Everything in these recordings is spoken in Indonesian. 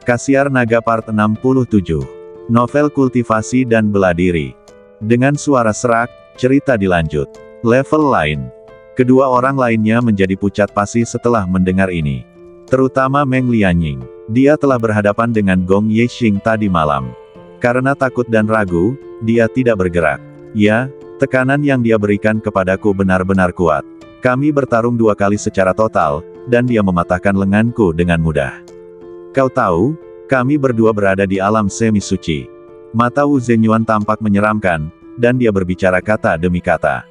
Kasiar Naga Part 67. Novel kultivasi dan bela diri. Dengan suara serak, cerita dilanjut. Level lain. Kedua orang lainnya menjadi pucat pasi setelah mendengar ini. Terutama Meng Lianying. Dia telah berhadapan dengan Gong Yexing tadi malam. Karena takut dan ragu, dia tidak bergerak. Ya, tekanan yang dia berikan kepadaku benar-benar kuat. Kami bertarung 2 kali secara total, dan dia mematahkan lenganku dengan mudah. Kau tahu, kami berdua berada di alam semi suci. Mata Wu Zhenyuan tampak menyeramkan, dan dia berbicara kata demi kata.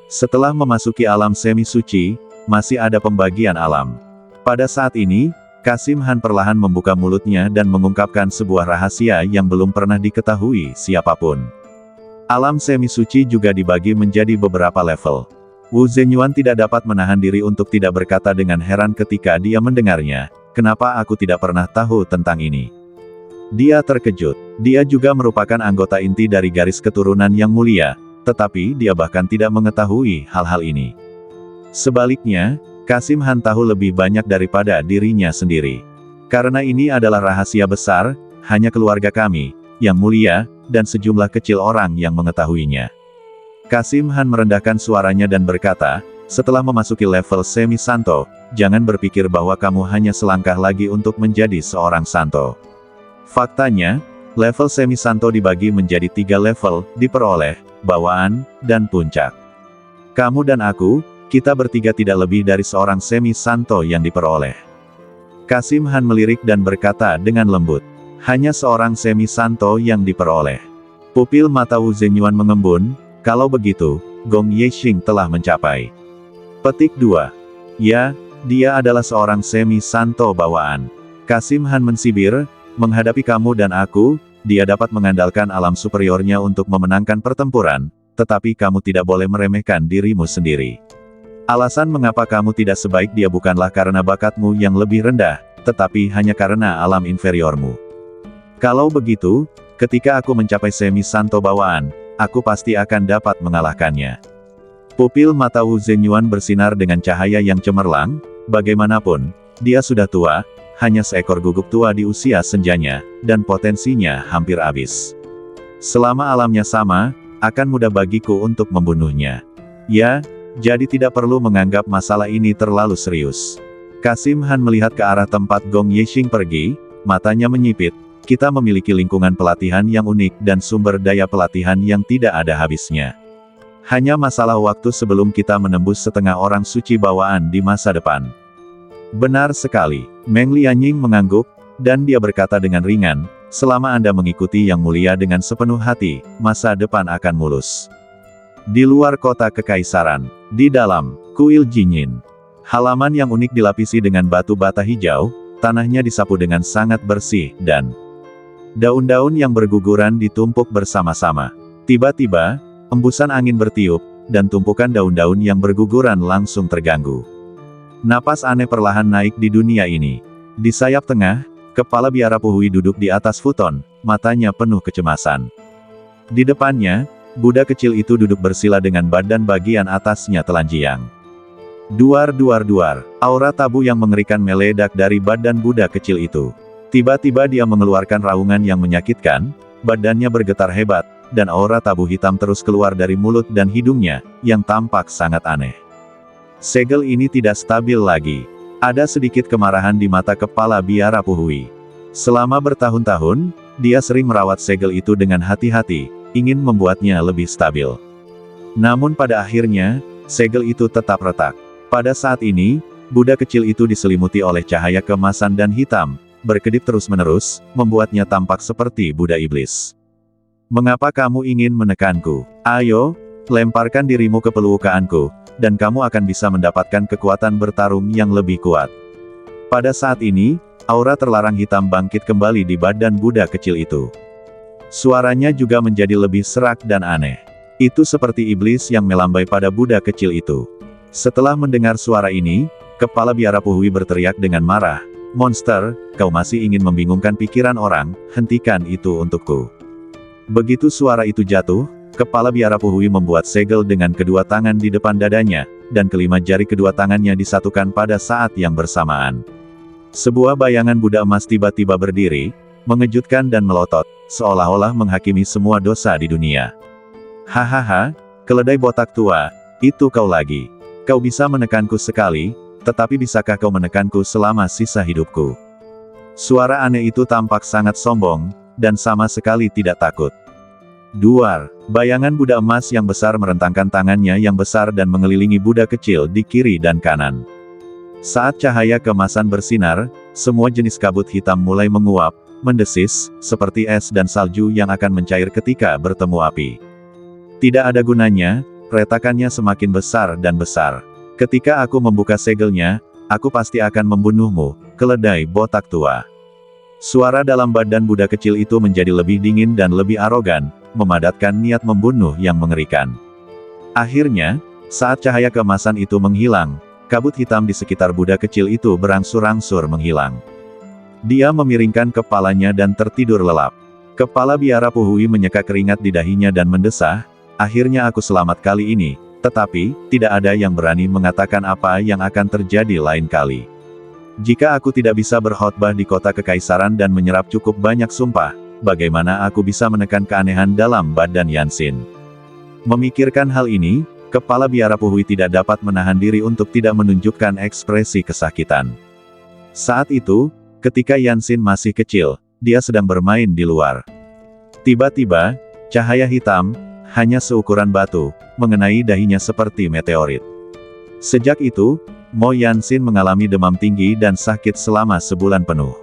Setelah memasuki alam semi suci, masih ada pembagian alam. Pada saat ini, Kasim Han perlahan membuka mulutnya dan mengungkapkan sebuah rahasia yang belum pernah diketahui siapapun. Alam semi suci juga dibagi menjadi beberapa level. Wu Zhenyuan tidak dapat menahan diri untuk tidak berkata dengan heran ketika dia mendengarnya, kenapa aku tidak pernah tahu tentang ini? Dia terkejut. Dia juga merupakan anggota inti dari garis keturunan yang mulia, tetapi dia bahkan tidak mengetahui hal-hal ini. Sebaliknya, Kasim Han tahu lebih banyak daripada dirinya sendiri. Karena ini adalah rahasia besar, hanya keluarga kami, yang mulia, dan sejumlah kecil orang yang mengetahuinya. Kasim Han merendahkan suaranya dan berkata, setelah memasuki level semi santo, jangan berpikir bahwa kamu hanya selangkah lagi untuk menjadi seorang santo. Faktanya, level semi santo dibagi menjadi 3 level, diperoleh, bawaan, dan puncak. Kamu dan aku, kita bertiga tidak lebih dari seorang semi santo yang diperoleh. Kasim Han melirik dan berkata dengan lembut, hanya seorang semi santo yang diperoleh. Pupil mata Wu Zhenyuan mengembun. Kalau begitu, Gong Yexing telah mencapai. Petik 2. Ya, dia adalah seorang semi-santo bawaan. Kasim Han mensibir, menghadapi kamu dan aku, dia dapat mengandalkan alam superiornya untuk memenangkan pertempuran, tetapi kamu tidak boleh meremehkan dirimu sendiri. Alasan mengapa kamu tidak sebaik dia bukanlah karena bakatmu yang lebih rendah, tetapi hanya karena alam inferiormu. Kalau begitu, ketika aku mencapai semi-santo bawaan, aku pasti akan dapat mengalahkannya. Pupil mata Wu Zhenyuan bersinar dengan cahaya yang cemerlang, bagaimanapun, dia sudah tua, hanya seekor guguk tua di usia senjanya, dan potensinya hampir habis. Selama alamnya sama, akan mudah bagiku untuk membunuhnya. Ya, jadi tidak perlu menganggap masalah ini terlalu serius. Kasim Han melihat ke arah tempat Gong Yexing pergi, matanya menyipit. Kita memiliki lingkungan pelatihan yang unik dan sumber daya pelatihan yang tidak ada habisnya. Hanya masalah waktu sebelum kita menembus setengah orang suci bawaan di masa depan. Benar sekali, Meng Lianying mengangguk, dan dia berkata dengan ringan, selama Anda mengikuti yang mulia dengan sepenuh hati, masa depan akan mulus. Di luar kota kekaisaran, di dalam kuil Jinyin, halaman yang unik dilapisi dengan batu bata hijau, tanahnya disapu dengan sangat bersih, dan daun-daun yang berguguran ditumpuk bersama-sama. Tiba-tiba, embusan angin bertiup, dan tumpukan daun-daun yang berguguran langsung terganggu. Napas aneh perlahan naik di dunia ini. Di sayap tengah, kepala biara Puhui duduk di atas futon, matanya penuh kecemasan. Di depannya, Buddha kecil itu duduk bersila dengan badan bagian atasnya telanjang. Duar-duar-duar, aura tabu yang mengerikan meledak dari badan Buddha kecil itu. Tiba-tiba dia mengeluarkan raungan yang menyakitkan, badannya bergetar hebat, dan aura tabu hitam terus keluar dari mulut dan hidungnya, yang tampak sangat aneh. Segel ini tidak stabil lagi. Ada sedikit kemarahan di mata kepala biara Puhui. Selama bertahun-tahun, dia sering merawat segel itu dengan hati-hati, ingin membuatnya lebih stabil. Namun pada akhirnya, segel itu tetap retak. Pada saat ini, Buddha kecil itu diselimuti oleh cahaya kemasan dan hitam, berkedip terus-menerus, membuatnya tampak seperti Buddha iblis. Mengapa kamu ingin menekanku? Ayo, lemparkan dirimu ke pelukaanku, dan kamu akan bisa mendapatkan kekuatan bertarung yang lebih kuat. Pada saat ini, aura terlarang hitam bangkit kembali di badan Buddha kecil itu. Suaranya juga menjadi lebih serak dan aneh. Itu seperti iblis yang melambai pada Buddha kecil itu. Setelah mendengar suara ini, kepala biara Puhui berteriak dengan marah, "Monster, kau masih ingin membingungkan pikiran orang, hentikan itu untukku." Begitu suara itu jatuh, kepala biara Puhui membuat segel dengan kedua tangan di depan dadanya, dan kelima jari kedua tangannya disatukan pada saat yang bersamaan. Sebuah bayangan Buddha emas tiba-tiba berdiri, mengejutkan dan melotot, seolah-olah menghakimi semua dosa di dunia. Hahaha, keledai botak tua, itu kau lagi. Kau bisa menekanku sekali, tetapi bisakah kau menekanku selama sisa hidupku? Suara aneh itu tampak sangat sombong, dan sama sekali tidak takut. Duar, bayangan Buddha emas yang besar merentangkan tangannya yang besar dan mengelilingi Buddha kecil di kiri dan kanan. Saat cahaya keemasan bersinar, semua jenis kabut hitam mulai menguap, mendesis, seperti es dan salju yang akan mencair ketika bertemu api. Tidak ada gunanya, retakannya semakin besar dan besar. Ketika aku membuka segelnya, aku pasti akan membunuhmu, keledai botak tua. Suara dalam badan Buddha kecil itu menjadi lebih dingin dan lebih arogan, memadatkan niat membunuh yang mengerikan. Akhirnya, saat cahaya keemasan itu menghilang, kabut hitam di sekitar Buddha kecil itu berangsur-angsur menghilang. Dia memiringkan kepalanya dan tertidur lelap. Kepala biara Puhui menyeka keringat di dahinya dan mendesah, akhirnya aku selamat kali ini, tetapi, tidak ada yang berani mengatakan apa yang akan terjadi lain kali. Jika aku tidak bisa berkhotbah di kota kekaisaran dan menyerap cukup banyak sumpah, bagaimana aku bisa menekan keanehan dalam badan Yansin? Memikirkan hal ini, kepala biara Puhui tidak dapat menahan diri untuk tidak menunjukkan ekspresi kesakitan. Saat itu, ketika Yansin masih kecil, dia sedang bermain di luar. Tiba-tiba, cahaya hitam, hanya seukuran batu, mengenai dahinya seperti meteorit. Sejak itu, Mo Yansin mengalami demam tinggi dan sakit selama sebulan penuh.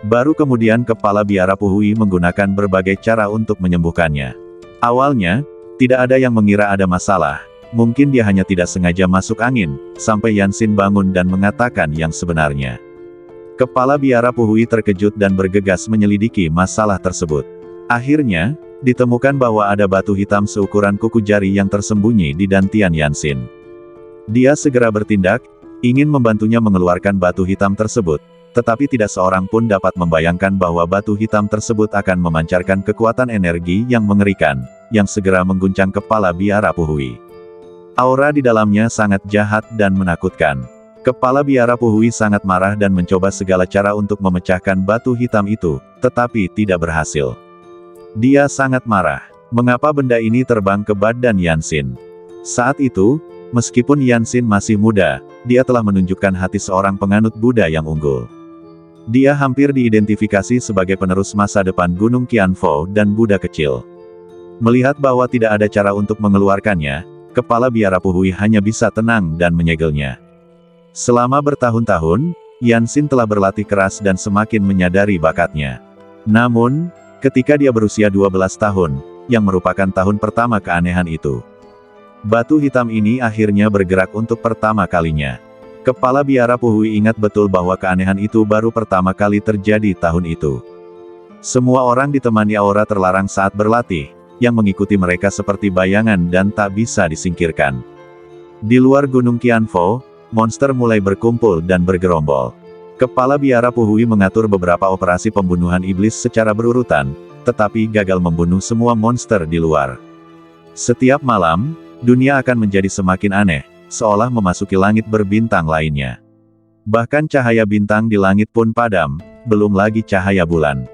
Baru kemudian kepala biara Puhui menggunakan berbagai cara untuk menyembuhkannya. Awalnya, tidak ada yang mengira ada masalah, mungkin dia hanya tidak sengaja masuk angin, sampai Yansin bangun dan mengatakan yang sebenarnya. Kepala biara Puhui terkejut dan bergegas menyelidiki masalah tersebut. Akhirnya, ditemukan bahwa ada batu hitam seukuran kuku jari yang tersembunyi di dantian Yansin. Dia segera bertindak, ingin membantunya mengeluarkan batu hitam tersebut, tetapi tidak seorang pun dapat membayangkan bahwa batu hitam tersebut akan memancarkan kekuatan energi yang mengerikan, yang segera mengguncang kepala biara Puhui. Aura di dalamnya sangat jahat dan menakutkan. Kepala biara Puhui sangat marah dan mencoba segala cara untuk memecahkan batu hitam itu, tetapi tidak berhasil. Dia sangat marah. Mengapa benda ini terbang ke badan Yansin? Saat itu, meskipun Yansin masih muda, dia telah menunjukkan hati seorang penganut Buddha yang unggul. Dia hampir diidentifikasi sebagai penerus masa depan Gunung Qianfo dan Buddha kecil. Melihat bahwa tidak ada cara untuk mengeluarkannya, kepala biara Puhui hanya bisa tenang dan menyegelnya. Selama bertahun-tahun, Yansin telah berlatih keras dan semakin menyadari bakatnya. Namun, ketika dia berusia 12 tahun, yang merupakan tahun pertama keanehan itu, batu hitam ini akhirnya bergerak untuk pertama kalinya. Kepala biara Puhui ingat betul bahwa keanehan itu baru pertama kali terjadi tahun itu. Semua orang ditemani aura terlarang saat berlatih, yang mengikuti mereka seperti bayangan dan tak bisa disingkirkan. Di luar Gunung Qianfo, monster mulai berkumpul dan bergerombol. Kepala biara Puhui mengatur beberapa operasi pembunuhan iblis secara berurutan, tetapi gagal membunuh semua monster di luar. Setiap malam, dunia akan menjadi semakin aneh, seolah memasuki langit berbintang lainnya. Bahkan cahaya bintang di langit pun padam, belum lagi cahaya bulan.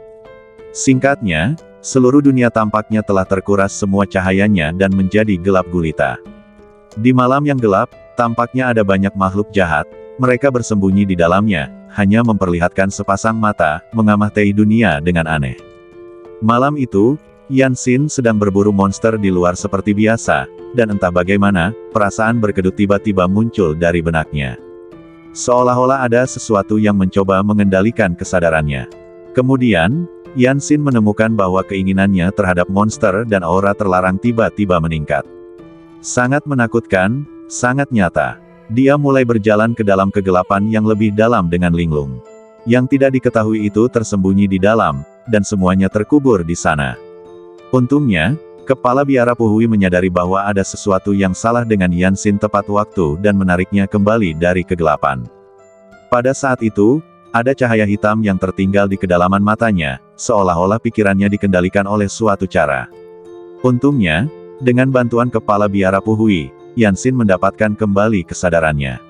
Singkatnya, seluruh dunia tampaknya telah terkuras semua cahayanya dan menjadi gelap gulita. Di malam yang gelap, tampaknya ada banyak makhluk jahat, mereka bersembunyi di dalamnya, hanya memperlihatkan sepasang mata, mengamati dunia dengan aneh. Malam itu, Yansin sedang berburu monster di luar seperti biasa, dan entah bagaimana, perasaan berkedut tiba-tiba muncul dari benaknya. Seolah-olah ada sesuatu yang mencoba mengendalikan kesadarannya. Kemudian, Yansin menemukan bahwa keinginannya terhadap monster dan aura terlarang tiba-tiba meningkat. Sangat menakutkan, sangat nyata. Dia mulai berjalan ke dalam kegelapan yang lebih dalam dengan linglung. Yang tidak diketahui itu tersembunyi di dalam, dan semuanya terkubur di sana. Untungnya, kepala biara Puhui menyadari bahwa ada sesuatu yang salah dengan Yansin tepat waktu dan menariknya kembali dari kegelapan. Pada saat itu, ada cahaya hitam yang tertinggal di kedalaman matanya, seolah-olah pikirannya dikendalikan oleh suatu cara. Untungnya, dengan bantuan kepala biara Puhui, Yansin mendapatkan kembali kesadarannya.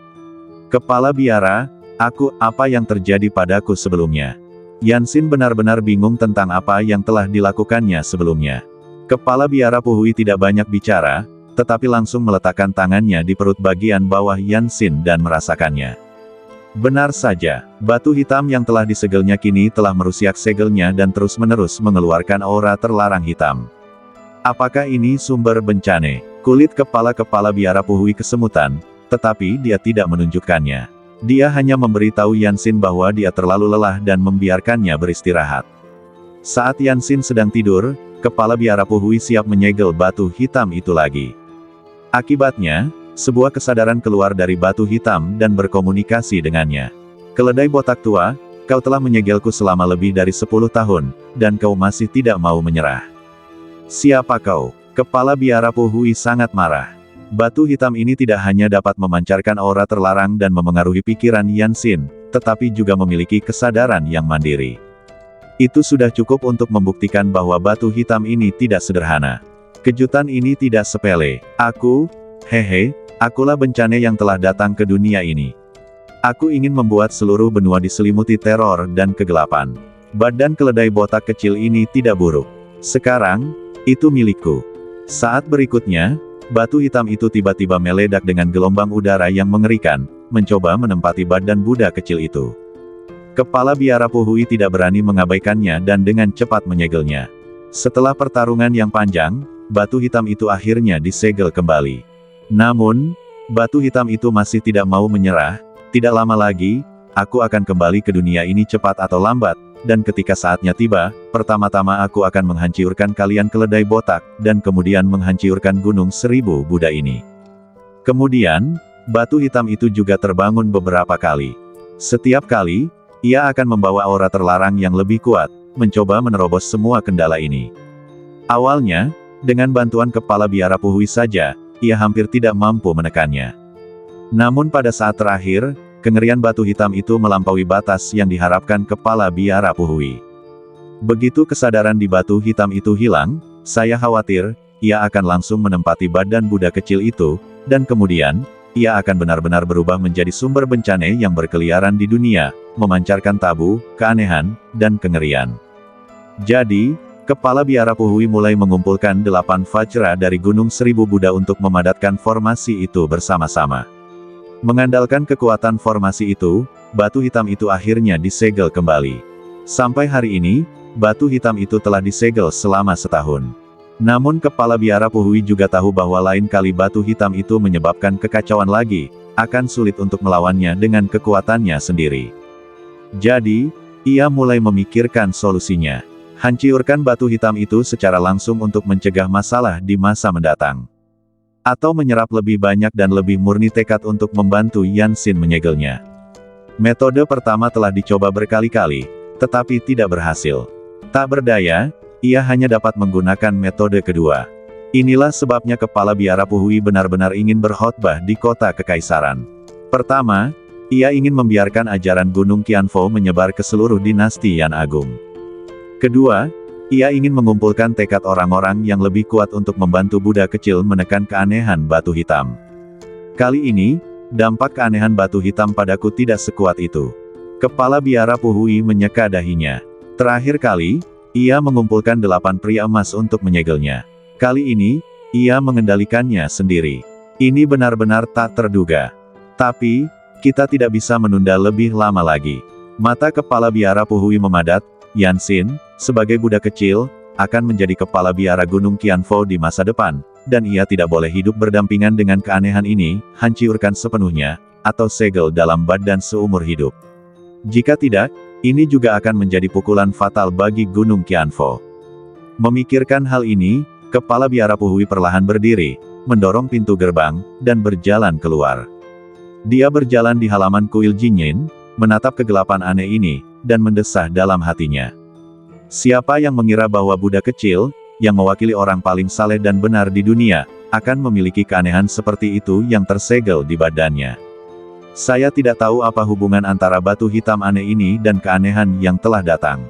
Kepala biara, Apa yang terjadi padaku sebelumnya? Yansin benar-benar bingung tentang apa yang telah dilakukannya sebelumnya. Kepala biara Puhui tidak banyak bicara, tetapi langsung meletakkan tangannya di perut bagian bawah Yansin dan merasakannya. Benar saja, batu hitam yang telah disegelnya kini telah merusak segelnya dan terus-menerus mengeluarkan aura terlarang hitam. Apakah ini sumber bencana? Kulit kepala biara Puhui kesemutan, tetapi dia tidak menunjukkannya. Dia hanya memberitahu Yansin bahwa dia terlalu lelah dan membiarkannya beristirahat. Saat Yansin sedang tidur, kepala biara Puhui siap menyegel batu hitam itu lagi. Akibatnya, sebuah kesadaran keluar dari batu hitam dan berkomunikasi dengannya. Keledai botak tua, kau telah menyegelku selama lebih dari 10 tahun, dan kau masih tidak mau menyerah. Siapa kau? Kepala biara Puhui sangat marah. Batu hitam ini tidak hanya dapat memancarkan aura terlarang dan memengaruhi pikiran Yansin, tetapi juga memiliki kesadaran yang mandiri. Itu sudah cukup untuk membuktikan bahwa batu hitam ini tidak sederhana. Kejutan ini tidak sepele. Akulah bencana yang telah datang ke dunia ini. Aku ingin membuat seluruh benua diselimuti teror dan kegelapan. Badan keledai botak kecil ini tidak buruk. Sekarang, itu milikku. Saat berikutnya, batu hitam itu tiba-tiba meledak dengan gelombang udara yang mengerikan, mencoba menempati badan budak kecil itu. Kepala biara Puhui tidak berani mengabaikannya dan dengan cepat menyegelnya. Setelah pertarungan yang panjang, batu hitam itu akhirnya disegel kembali. Namun, batu hitam itu masih tidak mau menyerah. Tidak lama lagi, aku akan kembali ke dunia ini cepat atau lambat, dan ketika saatnya tiba, pertama-tama aku akan menghancurkan kalian keledai botak, dan kemudian menghancurkan gunung 1000 Buddha ini. Kemudian, batu hitam itu juga terbangun beberapa kali. Setiap kali, ia akan membawa aura terlarang yang lebih kuat, mencoba menerobos semua kendala ini. Awalnya, dengan bantuan kepala biara Puhui saja, ia hampir tidak mampu menekannya. Namun pada saat terakhir, kengerian batu hitam itu melampaui batas yang diharapkan kepala biara Puhui. Begitu kesadaran di batu hitam itu hilang, saya khawatir, ia akan langsung menempati badan budak kecil itu, dan kemudian, ia akan benar-benar berubah menjadi sumber bencana yang berkeliaran di dunia, memancarkan tabu, keanehan, dan kengerian. Jadi, kepala biara Puhui mulai mengumpulkan 8 Vajra dari Gunung 1000 Buddha untuk memadatkan formasi itu bersama-sama. Mengandalkan kekuatan formasi itu, batu hitam itu akhirnya disegel kembali. Sampai hari ini, batu hitam itu telah disegel selama setahun. Namun kepala biara Puhui juga tahu bahwa lain kali batu hitam itu menyebabkan kekacauan lagi, akan sulit untuk melawannya dengan kekuatannya sendiri. Jadi, ia mulai memikirkan solusinya. Hancurkan batu hitam itu secara langsung untuk mencegah masalah di masa mendatang. Atau menyerap lebih banyak dan lebih murni tekad untuk membantu Yansin menyegelnya. Metode pertama telah dicoba berkali-kali, tetapi tidak berhasil. Tak berdaya, ia hanya dapat menggunakan metode kedua. Inilah sebabnya kepala biara Puhui benar-benar ingin berkhotbah di kota kekaisaran. Pertama, ia ingin membiarkan ajaran Gunung Qianfo menyebar ke seluruh dinasti Yan Agung. Kedua, ia ingin mengumpulkan tekad orang-orang yang lebih kuat untuk membantu Buddha kecil menekan keanehan batu hitam. Kali ini, dampak keanehan batu hitam padaku tidak sekuat itu. Kepala biara Puhui menyeka dahinya. Terakhir kali, ia mengumpulkan 8 pria emas untuk menyegelnya. Kali ini, ia mengendalikannya sendiri. Ini benar-benar tak terduga. Tapi, kita tidak bisa menunda lebih lama lagi. Mata kepala biara Puhui memadat. Yansin, sebagai budak kecil, akan menjadi kepala biara Gunung Qianfo di masa depan, dan ia tidak boleh hidup berdampingan dengan keanehan ini, hancurkan sepenuhnya, atau segel dalam badan seumur hidup. Jika tidak, ini juga akan menjadi pukulan fatal bagi Gunung Qianfo. Memikirkan hal ini, kepala biara Puhui perlahan berdiri, mendorong pintu gerbang, dan berjalan keluar. Dia berjalan di halaman kuil Jinyin, menatap kegelapan aneh ini, dan mendesah dalam hatinya. Siapa yang mengira bahwa budak kecil, yang mewakili orang paling saleh dan benar di dunia, akan memiliki keanehan seperti itu yang tersegel di badannya. Saya tidak tahu apa hubungan antara batu hitam aneh ini dan keanehan yang telah datang.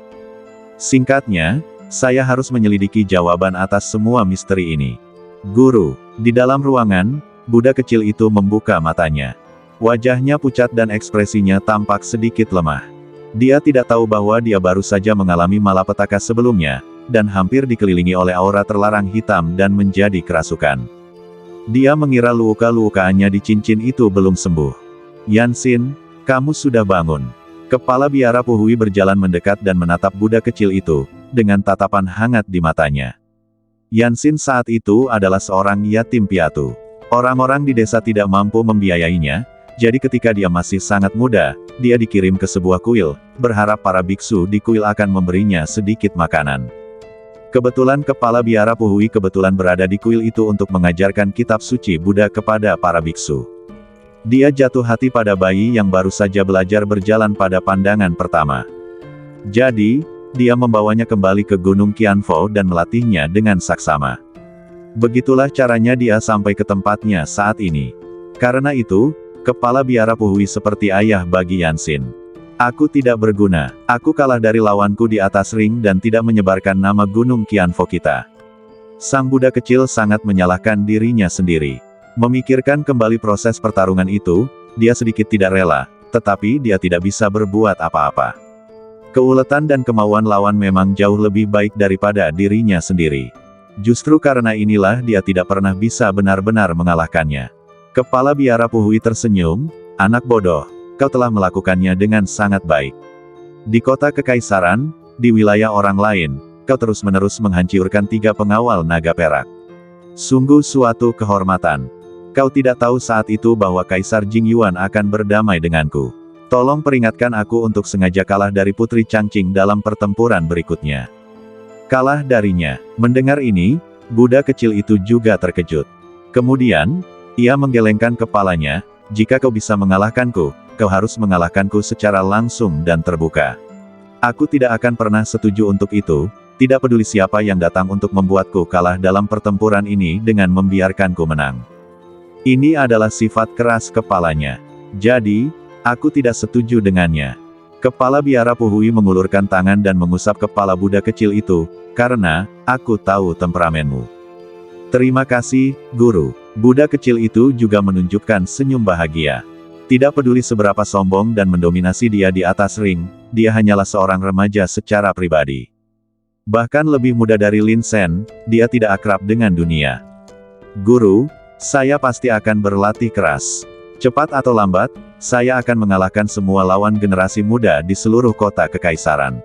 Singkatnya, saya harus menyelidiki jawaban atas semua misteri ini. Guru, di dalam ruangan, budak kecil itu membuka matanya. Wajahnya pucat dan ekspresinya tampak sedikit lemah. Dia tidak tahu bahwa dia baru saja mengalami malapetaka sebelumnya, dan hampir dikelilingi oleh aura terlarang hitam dan menjadi kerasukan. Dia mengira luka-lukaannya di cincin itu belum sembuh. Yansin, kamu sudah bangun. Kepala biara Puhui berjalan mendekat dan menatap Buddha kecil itu, dengan tatapan hangat di matanya. Yansin saat itu adalah seorang yatim piatu. Orang-orang di desa tidak mampu membiayainya, jadi ketika dia masih sangat muda, dia dikirim ke sebuah kuil, berharap para biksu di kuil akan memberinya sedikit makanan. Kebetulan kepala biara Puhui kebetulan berada di kuil itu untuk mengajarkan kitab suci Buddha kepada para biksu. Dia jatuh hati pada bayi yang baru saja belajar berjalan pada pandangan pertama. Jadi, dia membawanya kembali ke Gunung Qianfo dan melatihnya dengan saksama. Begitulah caranya dia sampai ke tempatnya saat ini. Karena itu, kepala biara Puhui seperti ayah bagi Yansin. Aku tidak berguna, aku kalah dari lawanku di atas ring dan tidak menyebarkan nama Gunung Qianfo kita. Sang Buddha kecil sangat menyalahkan dirinya sendiri. Memikirkan kembali proses pertarungan itu, dia sedikit tidak rela, tetapi dia tidak bisa berbuat apa-apa. Keuletan dan kemauan lawan memang jauh lebih baik daripada dirinya sendiri. Justru karena inilah dia tidak pernah bisa benar-benar mengalahkannya. Kepala biara Puhui tersenyum, anak bodoh, kau telah melakukannya dengan sangat baik. Di kota kekaisaran, di wilayah orang lain, kau terus-menerus menghancurkan 3 pengawal naga perak. Sungguh suatu kehormatan. Kau tidak tahu saat itu bahwa Kaisar Jingyuan akan berdamai denganku. Tolong peringatkan aku untuk sengaja kalah dari Putri Changqing dalam pertempuran berikutnya. Kalah darinya. Mendengar ini, Buddha kecil itu juga terkejut. Kemudian, ia menggelengkan kepalanya, jika kau bisa mengalahkanku, kau harus mengalahkanku secara langsung dan terbuka. Aku tidak akan pernah setuju untuk itu, tidak peduli siapa yang datang untuk membuatku kalah dalam pertempuran ini dengan membiarkanku menang. Ini adalah sifat keras kepalanya. Jadi, aku tidak setuju dengannya. Kepala biara Puhui mengulurkan tangan dan mengusap kepala Buddha kecil itu, karena, aku tahu temperamenmu. Terima kasih, Guru. Buddha kecil itu juga menunjukkan senyum bahagia. Tidak peduli seberapa sombong dan mendominasi dia di atas ring, dia hanyalah seorang remaja secara pribadi. Bahkan lebih muda dari Lin Sen, dia tidak akrab dengan dunia. Guru, saya pasti akan berlatih keras. Cepat atau lambat, saya akan mengalahkan semua lawan generasi muda di seluruh kota kekaisaran.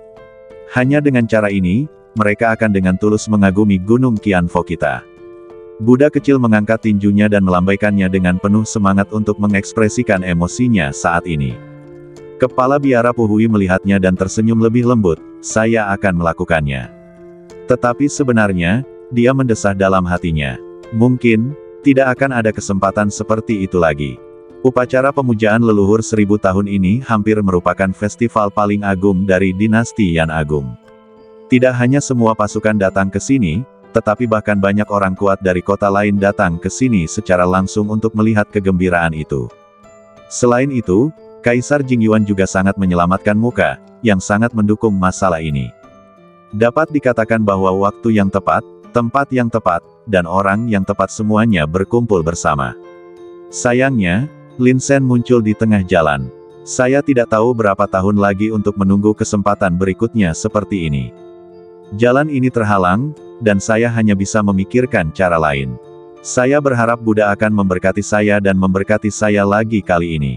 Hanya dengan cara ini, mereka akan dengan tulus mengagumi Gunung Qianfo kita. Buddha kecil mengangkat tinjunya dan melambaikannya dengan penuh semangat untuk mengekspresikan emosinya saat ini. Kepala biara Puhui melihatnya dan tersenyum lebih lembut, saya akan melakukannya. Tetapi sebenarnya, dia mendesah dalam hatinya. Mungkin, tidak akan ada kesempatan seperti itu lagi. Upacara pemujaan leluhur 1000 tahun ini hampir merupakan festival paling agung dari dinasti Yan Agung. Tidak hanya semua pasukan datang ke sini, tetapi bahkan banyak orang kuat dari kota lain datang ke sini secara langsung untuk melihat kegembiraan itu. Selain itu, Kaisar Jingyuan juga sangat menyelamatkan muka, yang sangat mendukung masalah ini. Dapat dikatakan bahwa waktu yang tepat, tempat yang tepat, dan orang yang tepat semuanya berkumpul bersama. Sayangnya, Lin Sen muncul di tengah jalan. Saya tidak tahu berapa tahun lagi untuk menunggu kesempatan berikutnya seperti ini. Jalan ini terhalang, dan saya hanya bisa memikirkan cara lain. Saya berharap Buddha akan memberkati saya dan memberkati saya lagi kali ini.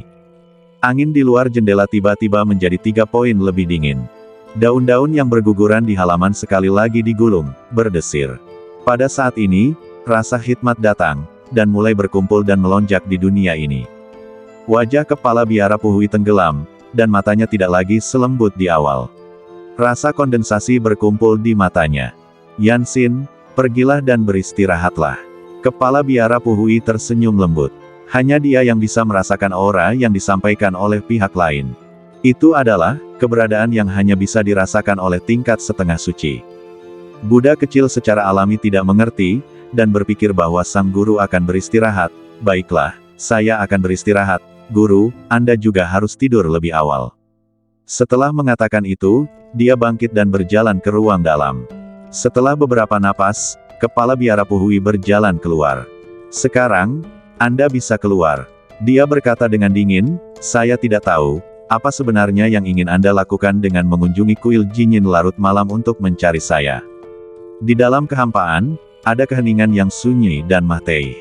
Angin di luar jendela tiba-tiba menjadi 3 poin lebih dingin. Daun-daun yang berguguran di halaman sekali lagi digulung, berdesir. Pada saat ini, rasa hikmat datang, dan mulai berkumpul dan melonjak di dunia ini. Wajah kepala biara Puhui tenggelam, dan matanya tidak lagi selembut di awal. Rasa kondensasi berkumpul di matanya. Yansin, pergilah dan beristirahatlah. Kepala biara Puhui tersenyum lembut. Hanya dia yang bisa merasakan aura yang disampaikan oleh pihak lain. Itu adalah, keberadaan yang hanya bisa dirasakan oleh tingkat setengah suci. Buddha kecil secara alami tidak mengerti, dan berpikir bahwa sang guru akan beristirahat. Baiklah, saya akan beristirahat, Guru, Anda juga harus tidur lebih awal. Setelah mengatakan itu, dia bangkit dan berjalan ke ruang dalam. Setelah beberapa napas, kepala biara Puhui berjalan keluar. Sekarang, Anda bisa keluar. Dia berkata dengan dingin, saya tidak tahu, apa sebenarnya yang ingin Anda lakukan dengan mengunjungi kuil Jinyin larut malam untuk mencari saya. Di dalam kehampaan, ada keheningan yang sunyi dan mahtai.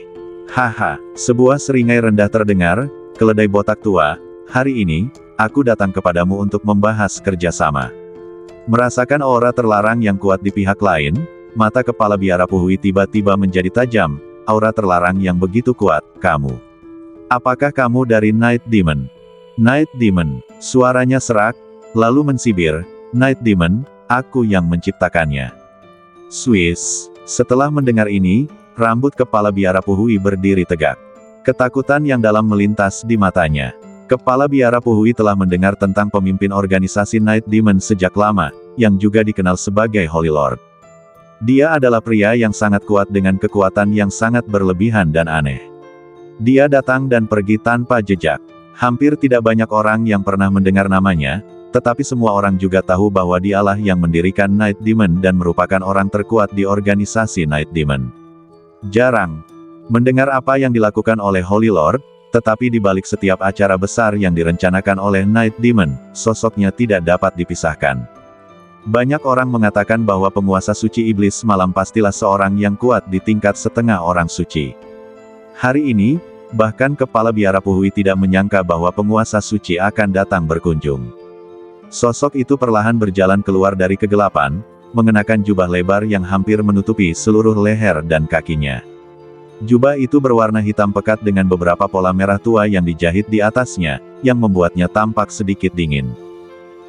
Haha, sebuah seringai rendah terdengar, keledai botak tua, hari ini, aku datang kepadamu untuk membahas kerjasama. Merasakan aura terlarang yang kuat di pihak lain, mata kepala biara Puhui tiba-tiba menjadi tajam, aura terlarang yang begitu kuat, kamu. Apakah kamu dari Night Demon? Night Demon, suaranya serak, lalu mensibir, Night Demon, aku yang menciptakannya. Swiss, setelah mendengar ini, rambut kepala biara Puhui berdiri tegak. Ketakutan yang dalam melintas di matanya. Kepala biara Puhui telah mendengar tentang pemimpin organisasi Night Demon sejak lama, yang juga dikenal sebagai Holy Lord. Dia adalah pria yang sangat kuat dengan kekuatan yang sangat berlebihan dan aneh. Dia datang dan pergi tanpa jejak. Hampir tidak banyak orang yang pernah mendengar namanya, tetapi semua orang juga tahu bahwa dialah yang mendirikan Night Demon dan merupakan orang terkuat di organisasi Night Demon. Jarang mendengar apa yang dilakukan oleh Holy Lord, tetapi di balik setiap acara besar yang direncanakan oleh Night Demon, sosoknya tidak dapat dipisahkan. Banyak orang mengatakan bahwa penguasa suci iblis malam pastilah seorang yang kuat di tingkat setengah orang suci. Hari ini, bahkan kepala biara Puhui tidak menyangka bahwa penguasa suci akan datang berkunjung. Sosok itu perlahan berjalan keluar dari kegelapan, mengenakan jubah lebar yang hampir menutupi seluruh leher dan kakinya. Jubah itu berwarna hitam pekat dengan beberapa pola merah tua yang dijahit di atasnya, yang membuatnya tampak sedikit dingin.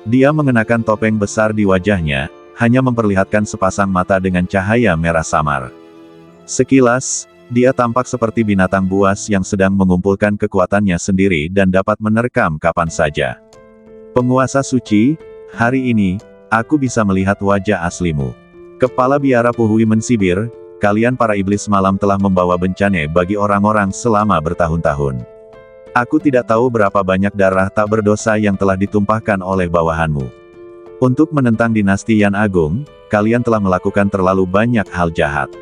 Dia mengenakan topeng besar di wajahnya, hanya memperlihatkan sepasang mata dengan cahaya merah samar. Sekilas, dia tampak seperti binatang buas yang sedang mengumpulkan kekuatannya sendiri dan dapat menerkam kapan saja. Penguasa suci, hari ini, aku bisa melihat wajah aslimu. Kepala biara Puhui mensibir, kalian para iblis malam telah membawa bencana bagi orang-orang selama bertahun-tahun. Aku tidak tahu berapa banyak darah tak berdosa yang telah ditumpahkan oleh bawahanmu. Untuk menentang dinasti Yan Agung, kalian telah melakukan terlalu banyak hal jahat.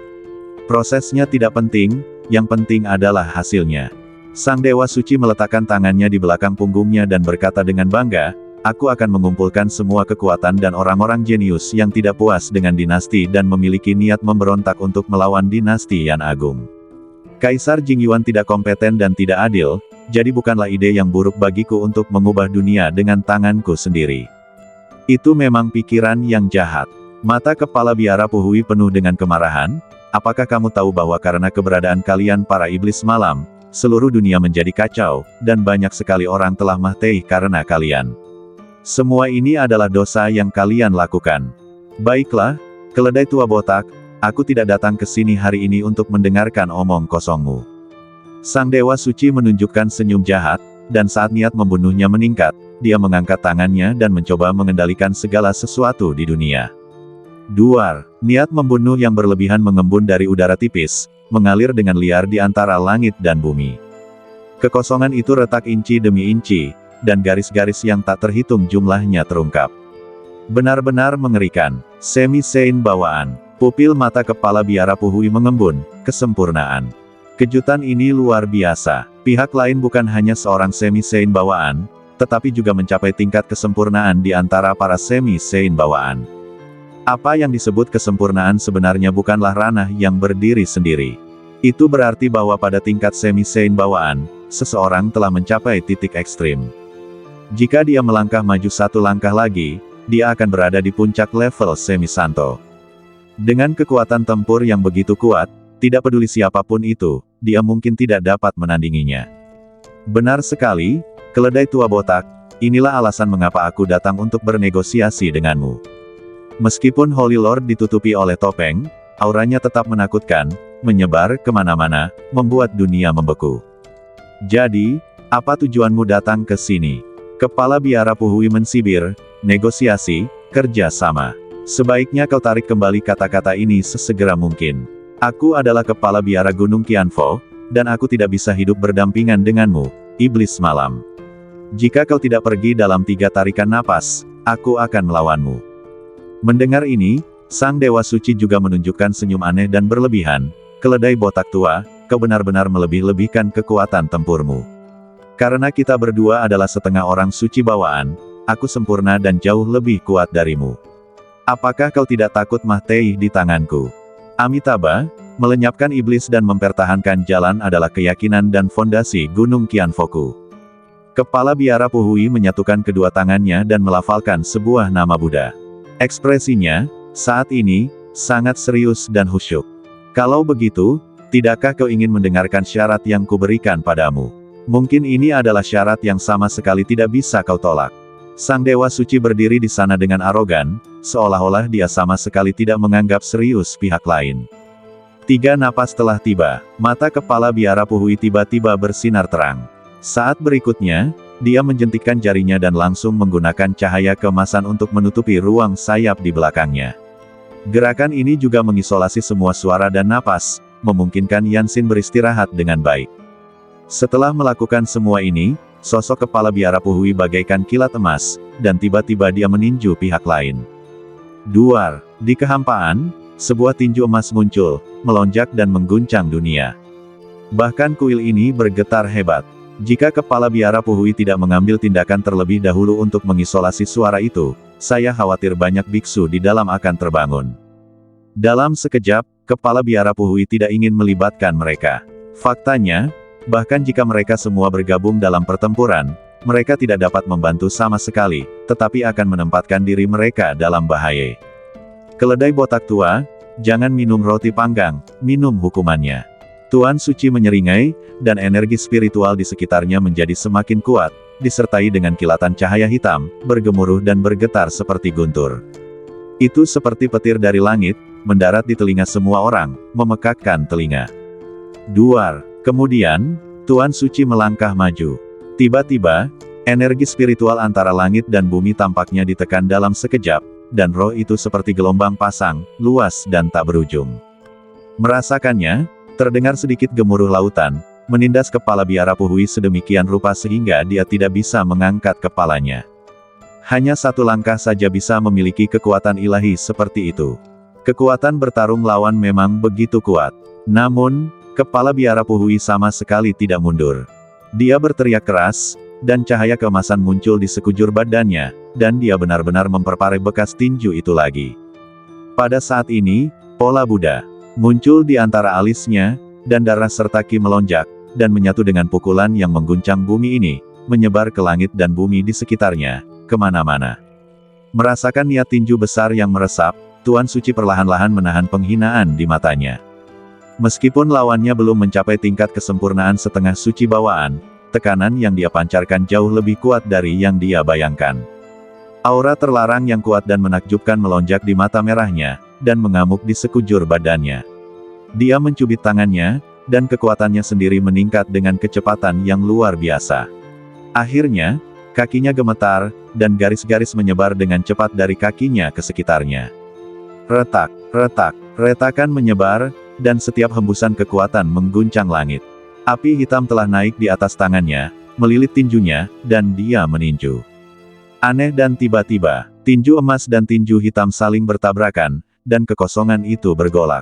Prosesnya tidak penting, yang penting adalah hasilnya. Sang Dewa Suci meletakkan tangannya di belakang punggungnya dan berkata dengan bangga, aku akan mengumpulkan semua kekuatan dan orang-orang jenius yang tidak puas dengan dinasti dan memiliki niat memberontak untuk melawan dinasti Yan Agung. Kaisar Jingyuan tidak kompeten dan tidak adil, jadi bukanlah ide yang buruk bagiku untuk mengubah dunia dengan tanganku sendiri. Itu memang pikiran yang jahat. Mata kepala biara Puhui penuh dengan kemarahan. Apakah kamu tahu bahwa karena keberadaan kalian para iblis malam, seluruh dunia menjadi kacau, dan banyak sekali orang telah mati karena kalian. Semua ini adalah dosa yang kalian lakukan. Baiklah, keledai tua botak, aku tidak datang ke sini hari ini untuk mendengarkan omong kosongmu. Sang Dewa Suci menunjukkan senyum jahat, dan saat niat membunuhnya meningkat, dia mengangkat tangannya dan mencoba mengendalikan segala sesuatu di dunia. Duar, niat membunuh yang berlebihan mengembun dari udara tipis, mengalir dengan liar di antara langit dan bumi. Kekosongan itu retak inci demi inci, dan garis-garis yang tak terhitung jumlahnya terungkap. Benar-benar mengerikan. Semi-Sein bawaan. Pupil mata kepala biara Puhui mengembun, kesempurnaan. Kejutan ini luar biasa. Pihak lain bukan hanya seorang Semi-Sein bawaan, tetapi juga mencapai tingkat kesempurnaan di antara para Semi-Sein bawaan. Apa yang disebut kesempurnaan sebenarnya bukanlah ranah yang berdiri sendiri. Itu berarti bahwa pada tingkat Semi-Sein bawaan, seseorang telah mencapai titik ekstrim. Jika dia melangkah maju satu langkah lagi, dia akan berada di puncak level Semi-Santo. Dengan kekuatan tempur yang begitu kuat, tidak peduli siapapun itu, dia mungkin tidak dapat menandinginya. Benar sekali, keledai tua botak, inilah alasan mengapa aku datang untuk bernegosiasi denganmu. Meskipun Holy Lord ditutupi oleh topeng, auranya tetap menakutkan, menyebar kemana-mana, membuat dunia membeku. Jadi, apa tujuanmu datang ke sini? Kepala biara Puhui mensibir, negosiasi, kerja sama. Sebaiknya kau tarik kembali kata-kata ini sesegera mungkin. Aku adalah kepala biara Gunung Qianfo, dan aku tidak bisa hidup berdampingan denganmu, iblis malam. Jika kau tidak pergi dalam 3 tarikan napas, aku akan melawanmu. Mendengar ini, Sang Dewa Suci juga menunjukkan senyum aneh dan berlebihan. Keledai botak tua, kau benar-benar melebih-lebihkan kekuatan tempurmu. Karena kita berdua adalah setengah orang suci bawaan, aku sempurna dan jauh lebih kuat darimu. Apakah kau tidak takut mati di tanganku? Amitabha, melenyapkan iblis dan mempertahankan jalan adalah keyakinan dan fondasi Gunung Qianfoku. Kepala biara Puhui menyatukan kedua tangannya dan melafalkan sebuah nama Buddha. Ekspresinya, saat ini, sangat serius dan khusyuk. Kalau begitu, tidakkah kau ingin mendengarkan syarat yang kuberikan padamu? Mungkin ini adalah syarat yang sama sekali tidak bisa kau tolak. Sang Dewa Suci berdiri di sana dengan arogan, seolah-olah dia sama sekali tidak menganggap serius pihak lain. 3 napas telah tiba, mata kepala biara Puhui tiba-tiba bersinar terang. Saat berikutnya, dia menjentikkan jarinya dan langsung menggunakan cahaya keemasan untuk menutupi ruang sayap di belakangnya. Gerakan ini juga mengisolasi semua suara dan napas, memungkinkan Yansin beristirahat dengan baik. Setelah melakukan semua ini, sosok kepala biara Puhui bagaikan kilat emas, dan tiba-tiba dia meninju pihak lain. Duar, di kehampaan, sebuah tinju emas muncul, melonjak dan mengguncang dunia. Bahkan kuil ini bergetar hebat. Jika kepala biara Puhui tidak mengambil tindakan terlebih dahulu untuk mengisolasi suara itu, saya khawatir banyak biksu di dalam akan terbangun. Dalam sekejap, kepala biara Puhui tidak ingin melibatkan mereka. Faktanya, bahkan jika mereka semua bergabung dalam pertempuran, mereka tidak dapat membantu sama sekali, tetapi akan menempatkan diri mereka dalam bahaya. Keledai botak tua, jangan minum roti panggang, minum hukumannya. Tuan Suci menyeringai, dan energi spiritual di sekitarnya menjadi semakin kuat, disertai dengan kilatan cahaya hitam, bergemuruh dan bergetar seperti guntur. Itu seperti petir dari langit, mendarat di telinga semua orang, memekakkan telinga. Duar. Kemudian, Tuan Suci melangkah maju. Tiba-tiba, energi spiritual antara langit dan bumi tampaknya ditekan dalam sekejap, dan roh itu seperti gelombang pasang, luas dan tak berujung. Merasakannya, terdengar sedikit gemuruh lautan, menindas kepala biara Puhui sedemikian rupa sehingga dia tidak bisa mengangkat kepalanya. Hanya satu langkah saja bisa memiliki kekuatan ilahi seperti itu. Kekuatan bertarung lawan memang begitu kuat. Namun, kepala biara Puhui sama sekali tidak mundur. Dia berteriak keras, dan cahaya keemasan muncul di sekujur badannya, dan dia benar-benar memperparah bekas tinju itu lagi. Pada saat ini, pola Buddha muncul di antara alisnya, dan darah serta ki melonjak, dan menyatu dengan pukulan yang mengguncang bumi ini, menyebar ke langit dan bumi di sekitarnya, kemana-mana. Merasakan niat tinju besar yang meresap, Tuan Suci perlahan-lahan menahan penghinaan di matanya. Meskipun lawannya belum mencapai tingkat kesempurnaan setengah suci bawaan, tekanan yang dia pancarkan jauh lebih kuat dari yang dia bayangkan. Aura terlarang yang kuat dan menakjubkan melonjak di mata merahnya, dan mengamuk di sekujur badannya. Dia mencubit tangannya, dan kekuatannya sendiri meningkat dengan kecepatan yang luar biasa. Akhirnya, kakinya gemetar, dan garis-garis menyebar dengan cepat dari kakinya ke sekitarnya. Retak, retak, retakan menyebar, dan setiap hembusan kekuatan mengguncang langit. Api hitam telah naik di atas tangannya, melilit tinjunya, dan dia meninju. Aneh dan tiba-tiba, tinju emas dan tinju hitam saling bertabrakan, dan kekosongan itu bergolak.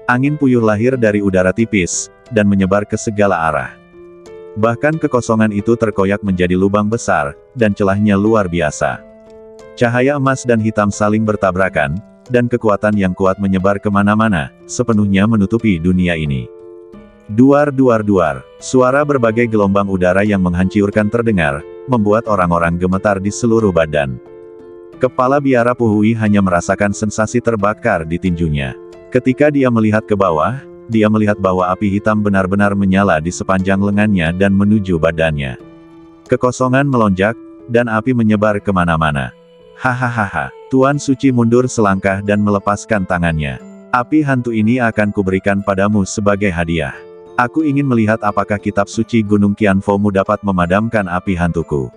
Angin puyuh lahir dari udara tipis, dan menyebar ke segala arah. Bahkan kekosongan itu terkoyak menjadi lubang besar, dan celahnya luar biasa. Cahaya emas dan hitam saling bertabrakan, dan kekuatan yang kuat menyebar kemana-mana, sepenuhnya menutupi dunia ini. Duar duar duar, suara berbagai gelombang udara yang menghancurkan terdengar, membuat orang-orang gemetar di seluruh badan. Kepala biara Puhui hanya merasakan sensasi terbakar di tinjunya. Ketika dia melihat ke bawah, dia melihat bahwa api hitam benar-benar menyala di sepanjang lengannya dan menuju badannya. Kekosongan melonjak, dan api menyebar kemana-mana. Hahaha, Tuan Suci mundur selangkah dan melepaskan tangannya. Api hantu ini akan kuberikan padamu sebagai hadiah. Aku ingin melihat apakah kitab suci Gunung Qianfomu dapat memadamkan api hantuku.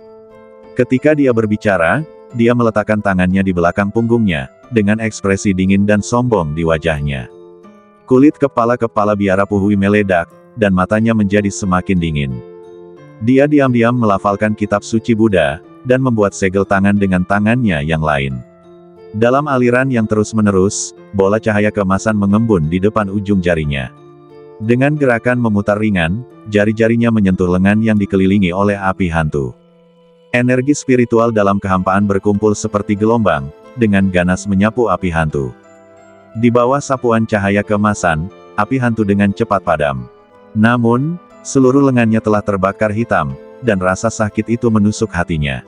Ketika dia berbicara, dia meletakkan tangannya di belakang punggungnya, dengan ekspresi dingin dan sombong di wajahnya. Kulit kepala biara Puhui meledak, dan matanya menjadi semakin dingin. Dia diam-diam melafalkan kitab suci Buddha, dan membuat segel tangan dengan tangannya yang lain. Dalam aliran yang terus-menerus, bola cahaya keemasan mengembun di depan ujung jarinya. Dengan gerakan memutar ringan, jari-jarinya menyentuh lengan yang dikelilingi oleh api hantu. Energi spiritual dalam kehampaan berkumpul seperti gelombang, dengan ganas menyapu api hantu. Di bawah sapuan cahaya keemasan, api hantu dengan cepat padam. Namun, seluruh lengannya telah terbakar hitam, dan rasa sakit itu menusuk hatinya.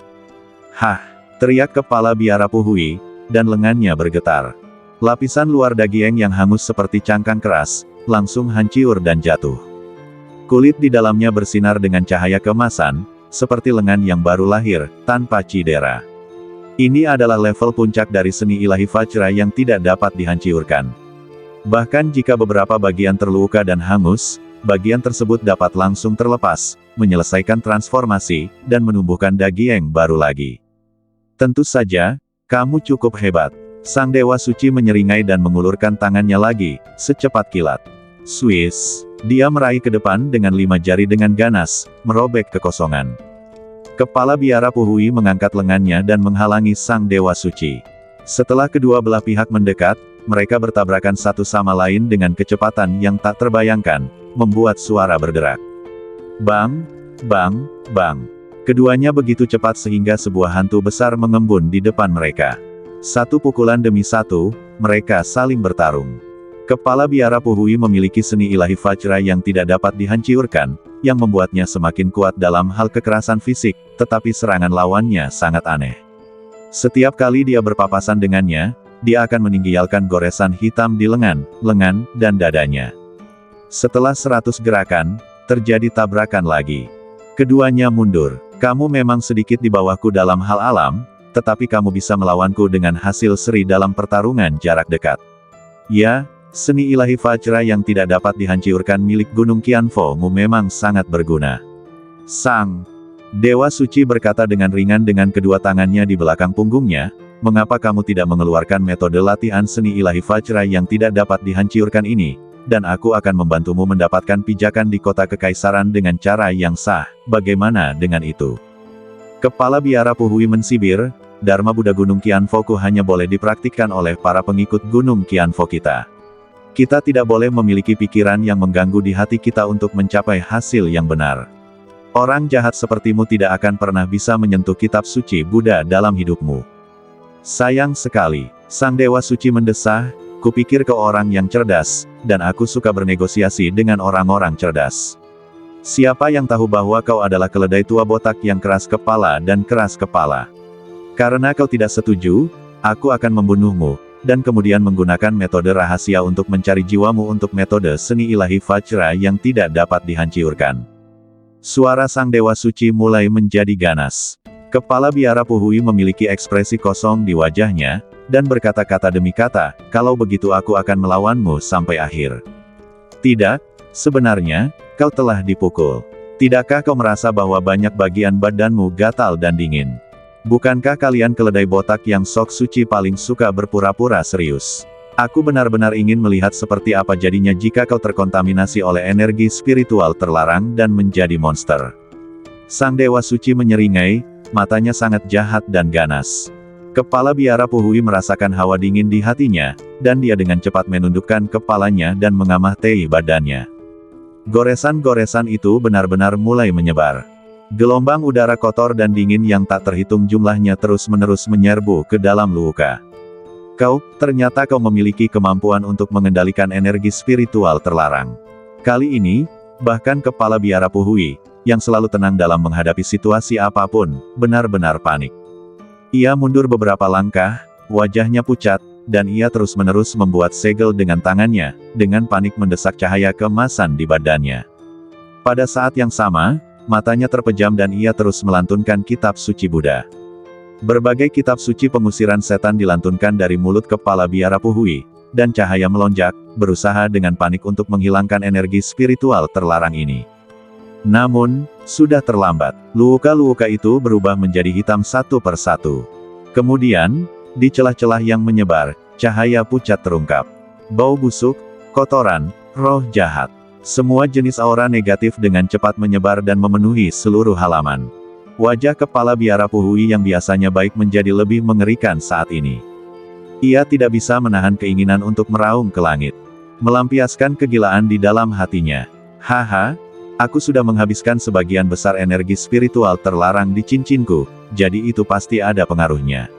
"Hah!" teriak kepala biara Puhui, dan lengannya bergetar. Lapisan luar daging yang hangus seperti cangkang keras, langsung hancur dan jatuh. Kulit di dalamnya bersinar dengan cahaya keemasan, seperti lengan yang baru lahir, tanpa cedera. Ini adalah level puncak dari seni ilahi Vajra yang tidak dapat dihancurkan. Bahkan jika beberapa bagian terluka dan hangus, bagian tersebut dapat langsung terlepas, menyelesaikan transformasi, dan menumbuhkan daging baru lagi. "Tentu saja, kamu cukup hebat." Sang Dewa Suci menyeringai dan mengulurkan tangannya lagi, secepat kilat. Swiss, dia meraih ke depan dengan 5 jari dengan ganas, merobek kekosongan. Kepala biara Puhui mengangkat lengannya dan menghalangi Sang Dewa Suci. Setelah kedua belah pihak mendekat, mereka bertabrakan satu sama lain dengan kecepatan yang tak terbayangkan, membuat suara berderak. Bang, bang, bang. Keduanya begitu cepat sehingga sebuah hantu besar mengembun di depan mereka. Satu pukulan demi satu, mereka saling bertarung. Kepala biara Puhui memiliki seni ilahi Vajra yang tidak dapat dihancurkan, yang membuatnya semakin kuat dalam hal kekerasan fisik, tetapi serangan lawannya sangat aneh. Setiap kali dia berpapasan dengannya, dia akan meninggalkan goresan hitam di lengan, dan dadanya. Setelah 100 gerakan, terjadi tabrakan lagi. Keduanya mundur. "Kamu memang sedikit di bawahku dalam hal alam, tetapi kamu bisa melawanku dengan hasil seri dalam pertarungan jarak dekat." Ya, seni ilahi Vajra yang tidak dapat dihancurkan milik Gunung Qianfo-mu memang sangat berguna. Sang Dewa Suci berkata dengan ringan dengan kedua tangannya di belakang punggungnya, "Mengapa kamu tidak mengeluarkan metode latihan seni ilahi Vajra yang tidak dapat dihancurkan ini, dan aku akan membantumu mendapatkan pijakan di kota kekaisaran dengan cara yang sah, bagaimana dengan itu?" Kepala biara Puhui mensibir, "Dharma Buddha Gunung Qianfo-ku hanya boleh dipraktikkan oleh para pengikut Gunung Qianfo kita. Kita tidak boleh memiliki pikiran yang mengganggu di hati kita untuk mencapai hasil yang benar. Orang jahat sepertimu tidak akan pernah bisa menyentuh kitab suci Buddha dalam hidupmu." "Sayang sekali," Sang Dewa Suci mendesah, "kupikir kau orang yang cerdas, dan aku suka bernegosiasi dengan orang-orang cerdas. Siapa yang tahu bahwa kau adalah keledai tua botak yang keras kepala dan keras kepala. Karena kau tidak setuju, aku akan membunuhmu, dan kemudian menggunakan metode rahasia untuk mencari jiwamu untuk metode seni ilahi Vajra yang tidak dapat dihancurkan." Suara Sang Dewa Suci mulai menjadi ganas. Kepala biara Puhui memiliki ekspresi kosong di wajahnya, dan berkata-kata demi kata, "Kalau begitu aku akan melawanmu sampai akhir." "Tidak, sebenarnya, kau telah dipukul. Tidakkah kau merasa bahwa banyak bagian badanmu gatal dan dingin? Bukankah kalian keledai botak yang sok suci paling suka berpura-pura serius? Aku benar-benar ingin melihat seperti apa jadinya jika kau terkontaminasi oleh energi spiritual terlarang dan menjadi monster." Sang Dewa Suci menyeringai, matanya sangat jahat dan ganas. Kepala biara Puhui merasakan hawa dingin di hatinya, dan dia dengan cepat menundukkan kepalanya dan mengamati badannya. Goresan-goresan itu benar-benar mulai menyebar. Gelombang udara kotor dan dingin yang tak terhitung jumlahnya terus-menerus menyerbu ke dalam luka. Ternyata kau memiliki kemampuan untuk mengendalikan energi spiritual terlarang." Kali ini, bahkan kepala biara Puhui, yang selalu tenang dalam menghadapi situasi apapun, benar-benar panik. Ia mundur beberapa langkah, wajahnya pucat, dan ia terus-menerus membuat segel dengan tangannya, dengan panik mendesak cahaya keemasan di badannya. Pada saat yang sama, matanya terpejam dan ia terus melantunkan kitab suci Buddha. Berbagai kitab suci pengusiran setan dilantunkan dari mulut kepala biara Puhui, dan cahaya melonjak, berusaha dengan panik untuk menghilangkan energi spiritual terlarang ini. Namun, sudah terlambat. Luka-luka itu berubah menjadi hitam satu persatu. Kemudian, di celah-celah yang menyebar, cahaya pucat terungkap. Bau busuk, kotoran, roh jahat. Semua jenis aura negatif dengan cepat menyebar dan memenuhi seluruh halaman. Wajah kepala biara Puhui yang biasanya baik menjadi lebih mengerikan saat ini. Ia tidak bisa menahan keinginan untuk meraung ke langit. Melampiaskan kegilaan di dalam hatinya. Haha, aku sudah menghabiskan sebagian besar energi spiritual terlarang di cincinku, jadi itu pasti ada pengaruhnya.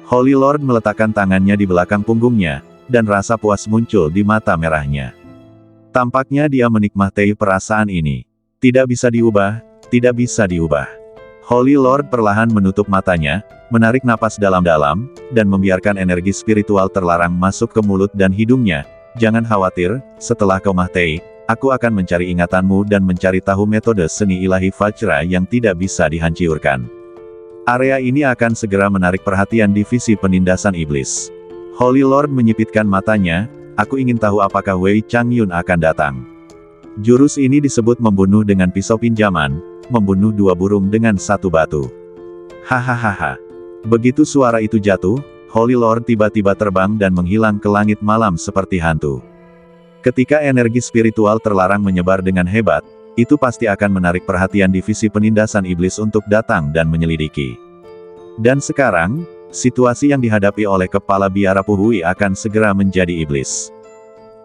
Holy Lord meletakkan tangannya di belakang punggungnya, dan rasa puas muncul di mata merahnya. Tampaknya dia menikmati perasaan ini. Tidak bisa diubah, tidak bisa diubah. Holy Lord perlahan menutup matanya, menarik napas dalam-dalam, dan membiarkan energi spiritual terlarang masuk ke mulut dan hidungnya. Jangan khawatir, setelah kau mati, aku akan mencari ingatanmu dan mencari tahu metode seni ilahi Vajra yang tidak bisa dihancurkan. Area ini akan segera menarik perhatian divisi penindasan iblis. Holy Lord menyipitkan matanya, aku ingin tahu apakah Wei Changyun akan datang. Jurus ini disebut membunuh dengan pisau pinjaman, membunuh 2 burung dengan 1 batu. Hahaha. Begitu suara itu jatuh, Holy Lord tiba-tiba terbang dan menghilang ke langit malam seperti hantu. Ketika energi spiritual terlarang menyebar dengan hebat, itu pasti akan menarik perhatian divisi penindasan iblis untuk datang dan menyelidiki. Dan sekarang, situasi yang dihadapi oleh kepala biara Puhui akan segera menjadi iblis.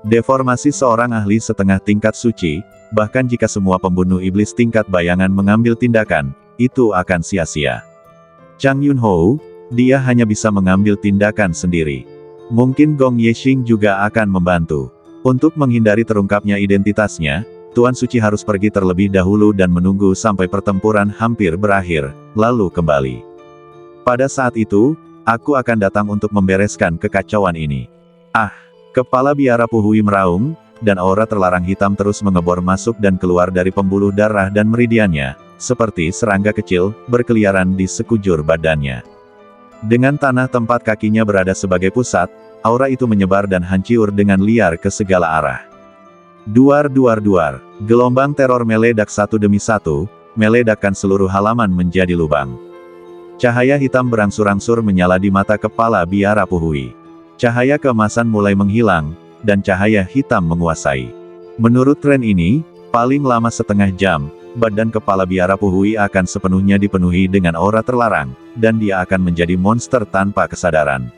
Deformasi seorang ahli setengah tingkat suci, bahkan jika semua pembunuh iblis tingkat bayangan mengambil tindakan, itu akan sia-sia. Chang Yunhou, dia hanya bisa mengambil tindakan sendiri. Mungkin Gong Yexing juga akan membantu. Untuk menghindari terungkapnya identitasnya, Tuan Suci harus pergi terlebih dahulu dan menunggu sampai pertempuran hampir berakhir, lalu kembali. Pada saat itu, aku akan datang untuk membereskan kekacauan ini. Ah, kepala biara Puhui meraung, dan aura terlarang hitam terus mengebor masuk dan keluar dari pembuluh darah dan meridiannya, seperti serangga kecil, berkeliaran di sekujur badannya. Dengan tanah tempat kakinya berada sebagai pusat, aura itu menyebar dan hancur dengan liar ke segala arah. Duar, gelombang teror meledak satu demi satu, meledakkan seluruh halaman menjadi lubang. Cahaya hitam berangsur-angsur menyala di mata kepala biara Puhui. Cahaya keemasan mulai menghilang, dan cahaya hitam menguasai. Menurut tren ini, paling lama setengah jam, badan kepala biara Puhui akan sepenuhnya dipenuhi dengan aura terlarang, dan dia akan menjadi monster tanpa kesadaran.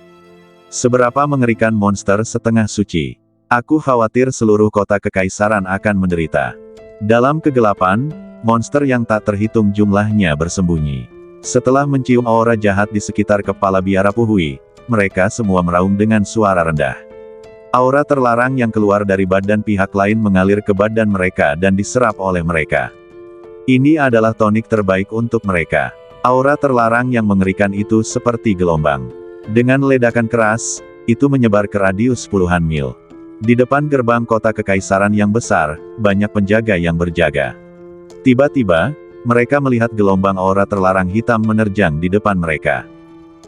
Seberapa mengerikan monster setengah suci? Aku khawatir seluruh kota kekaisaran akan menderita. Dalam kegelapan, monster yang tak terhitung jumlahnya bersembunyi. Setelah mencium aura jahat di sekitar kepala biara Puhui, mereka semua meraung dengan suara rendah. Aura terlarang yang keluar dari badan pihak lain mengalir ke badan mereka dan diserap oleh mereka. Ini adalah tonik terbaik untuk mereka. Aura terlarang yang mengerikan itu seperti gelombang. Dengan ledakan keras, itu menyebar ke radius puluhan mil. Di depan gerbang kota kekaisaran yang besar, banyak penjaga yang berjaga. Tiba-tiba, mereka melihat gelombang aura terlarang hitam menerjang di depan mereka.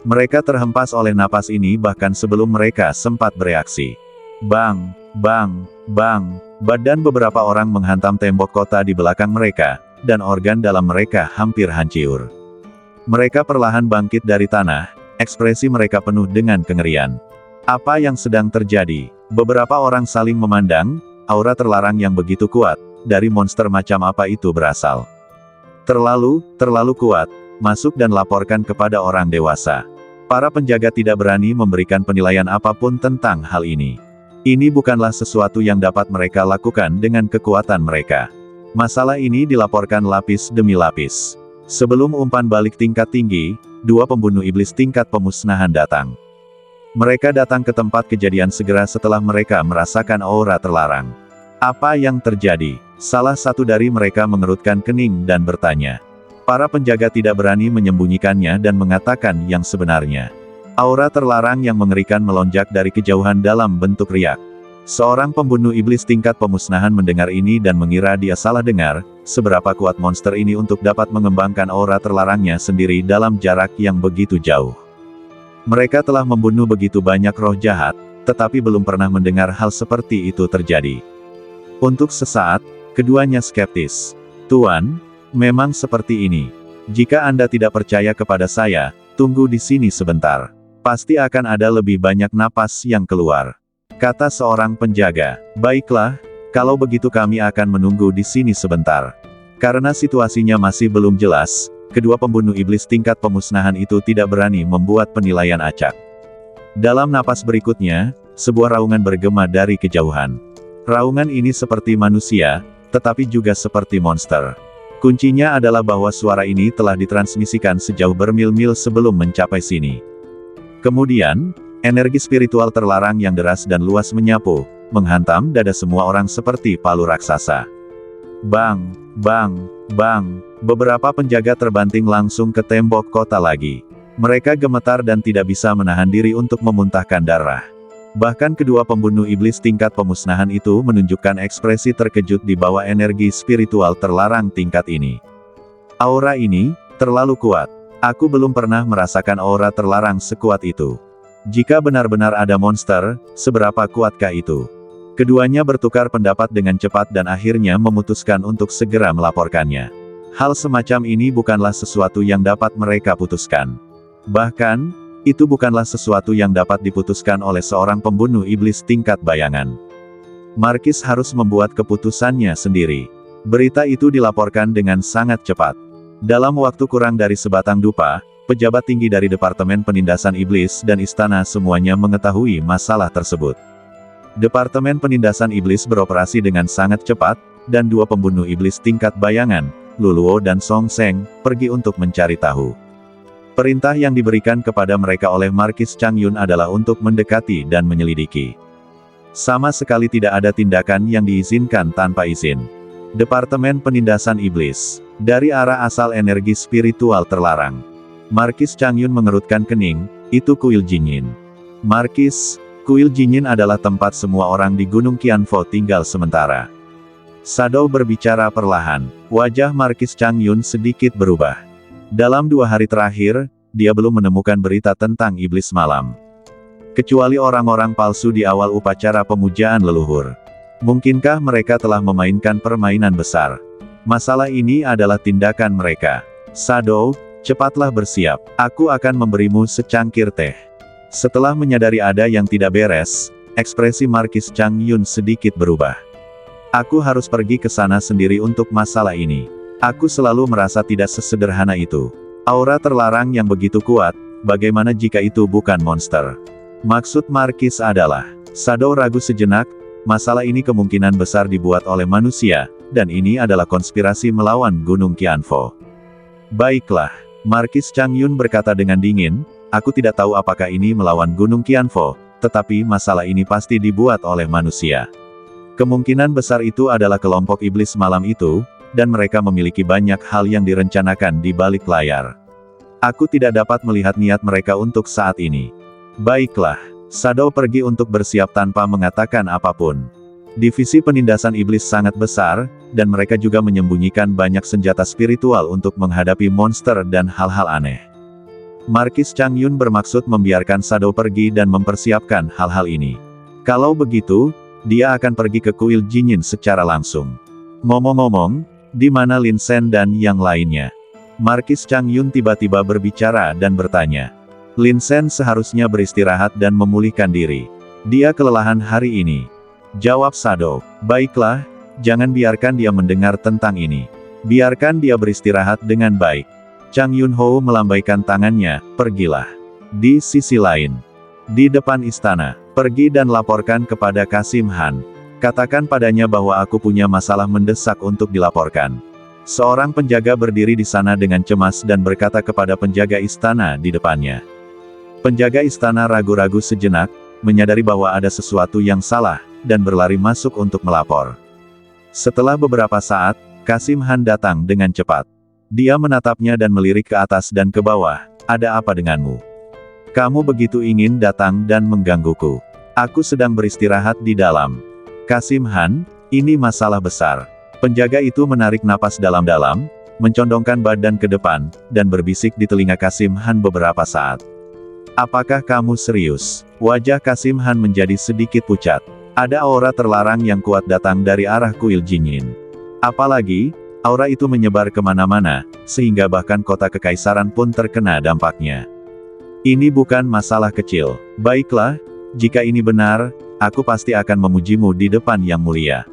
Mereka terhempas oleh napas ini bahkan sebelum mereka sempat bereaksi. Bang, bang, bang, badan beberapa orang menghantam tembok kota di belakang mereka, dan organ dalam mereka hampir hancur. Mereka perlahan bangkit dari tanah, ekspresi mereka penuh dengan kengerian. Apa yang sedang terjadi? Beberapa orang saling memandang, aura terlarang yang begitu kuat, dari monster macam apa itu berasal. Terlalu kuat, masuk dan laporkan kepada orang dewasa. Para penjaga tidak berani memberikan penilaian apapun tentang hal ini. Ini bukanlah sesuatu yang dapat mereka lakukan dengan kekuatan mereka. Masalah ini dilaporkan lapis demi lapis. Sebelum umpan balik tingkat tinggi, 2 pembunuh iblis tingkat pemusnahan datang. Mereka datang ke tempat kejadian segera setelah mereka merasakan aura terlarang. Apa yang terjadi? Salah satu dari mereka mengerutkan kening dan bertanya. Para penjaga tidak berani menyembunyikannya dan mengatakan yang sebenarnya. Aura terlarang yang mengerikan melonjak dari kejauhan dalam bentuk riak. Seorang pembunuh iblis tingkat pemusnahan mendengar ini dan mengira dia salah dengar, seberapa kuat monster ini untuk dapat mengembangkan aura terlarangnya sendiri dalam jarak yang begitu jauh. Mereka telah membunuh begitu banyak roh jahat, tetapi belum pernah mendengar hal seperti itu terjadi. Untuk sesaat, keduanya skeptis. Tuan, memang seperti ini. Jika Anda tidak percaya kepada saya, tunggu di sini sebentar. Pasti akan ada lebih banyak napas yang keluar. Kata seorang penjaga. Baiklah, kalau begitu kami akan menunggu di sini sebentar. Karena situasinya masih belum jelas, kedua pembunuh iblis tingkat pemusnahan itu tidak berani membuat penilaian acak. Dalam napas berikutnya, sebuah raungan bergema dari kejauhan. Raungan ini seperti manusia, tetapi juga seperti monster. Kuncinya adalah bahwa suara ini telah ditransmisikan sejauh bermil-mil sebelum mencapai sini. Kemudian, energi spiritual terlarang yang deras dan luas menyapu, menghantam dada semua orang seperti palu raksasa. Bang, bang, bang, beberapa penjaga terbanting langsung ke tembok kota lagi. Mereka gemetar dan tidak bisa menahan diri untuk memuntahkan darah. Bahkan kedua pembunuh iblis tingkat pemusnahan itu menunjukkan ekspresi terkejut di bawah energi spiritual terlarang tingkat ini. Aura ini terlalu kuat. Aku belum pernah merasakan aura terlarang sekuat itu. Jika benar-benar ada monster, seberapa kuatkah itu? Keduanya bertukar pendapat dengan cepat dan akhirnya memutuskan untuk segera melaporkannya. Hal semacam ini bukanlah sesuatu yang dapat mereka putuskan. Bahkan, itu bukanlah sesuatu yang dapat diputuskan oleh seorang pembunuh iblis tingkat bayangan. Markis harus membuat keputusannya sendiri. Berita itu dilaporkan dengan sangat cepat. Dalam waktu kurang dari sebatang dupa, pejabat tinggi dari Departemen Penindasan Iblis dan Istana semuanya mengetahui masalah tersebut. Departemen Penindasan Iblis beroperasi dengan sangat cepat, dan dua pembunuh iblis tingkat bayangan, Luluo dan Song Seng, pergi untuk mencari tahu. Perintah yang diberikan kepada mereka oleh Markis Chang Yun adalah untuk mendekati dan menyelidiki. Sama sekali tidak ada tindakan yang diizinkan tanpa izin. Departemen Penindasan Iblis. Dari arah asal energi spiritual terlarang. Markis Chang Yun mengerutkan kening, itu Kuil Jinyin. Markis, Kuil Jinyin adalah tempat semua orang di Gunung Qianfo tinggal sementara. Shadow berbicara perlahan. Wajah Markis Chang Yun sedikit berubah. Dalam 2 hari terakhir, dia belum menemukan berita tentang iblis malam. Kecuali orang-orang palsu di awal upacara pemujaan leluhur. Mungkinkah mereka telah memainkan permainan besar? Masalah ini adalah tindakan mereka. Shadow, cepatlah bersiap. Aku akan memberimu secangkir teh. Setelah menyadari ada yang tidak beres, ekspresi Markis Chang Yun sedikit berubah. Aku harus pergi ke sana sendiri untuk masalah ini. Aku selalu merasa tidak sesederhana itu. Aura terlarang yang begitu kuat, bagaimana jika itu bukan monster? Maksud Markis adalah, Shadow ragu sejenak, masalah ini kemungkinan besar dibuat oleh manusia, dan ini adalah konspirasi melawan Gunung Qianfo. Baiklah, Markis Chang Yun berkata dengan dingin, aku tidak tahu apakah ini melawan Gunung Qianfo, tetapi masalah ini pasti dibuat oleh manusia. Kemungkinan besar itu adalah kelompok iblis malam itu, dan mereka memiliki banyak hal yang direncanakan di balik layar. Aku tidak dapat melihat niat mereka untuk saat ini. Baiklah, Shadow pergi untuk bersiap tanpa mengatakan apapun. Divisi penindasan iblis sangat besar, dan mereka juga menyembunyikan banyak senjata spiritual untuk menghadapi monster dan hal-hal aneh. Markis Chang Yun bermaksud membiarkan Shadow pergi dan mempersiapkan hal-hal ini. Kalau begitu, dia akan pergi ke Kuil Jinyin secara langsung. Ngomong-ngomong, di mana Lin Shen dan yang lainnya? Markis Chang Yun tiba-tiba berbicara dan bertanya. Lin Shen seharusnya beristirahat dan memulihkan diri. Dia kelelahan hari ini. Jawab Shadow. Baiklah, jangan biarkan dia mendengar tentang ini. Biarkan dia beristirahat dengan baik. Chang Yun Ho melambaikan tangannya, pergilah. Di sisi lain. Di depan istana, pergi dan laporkan kepada Kasim Han. Katakan padanya bahwa aku punya masalah mendesak untuk dilaporkan. Seorang penjaga berdiri di sana dengan cemas dan berkata kepada penjaga istana di depannya. Penjaga istana ragu-ragu sejenak, menyadari bahwa ada sesuatu yang salah, dan berlari masuk untuk melapor. Setelah beberapa saat, Kasim Han datang dengan cepat. Dia menatapnya dan melirik ke atas dan ke bawah, ada apa denganmu? Kamu begitu ingin datang dan menggangguku. Aku sedang beristirahat di dalam. Kasim Han, ini masalah besar. Penjaga itu menarik napas dalam-dalam, mencondongkan badan ke depan, dan berbisik di telinga Kasim Han beberapa saat. Apakah kamu serius? Wajah Kasim Han menjadi sedikit pucat. Ada aura terlarang yang kuat datang dari arah Kuil Jinyin. Apalagi, aura itu menyebar kemana-mana, sehingga bahkan kota kekaisaran pun terkena dampaknya. Ini bukan masalah kecil. Baiklah, jika ini benar, aku pasti akan memujimu di depan yang mulia.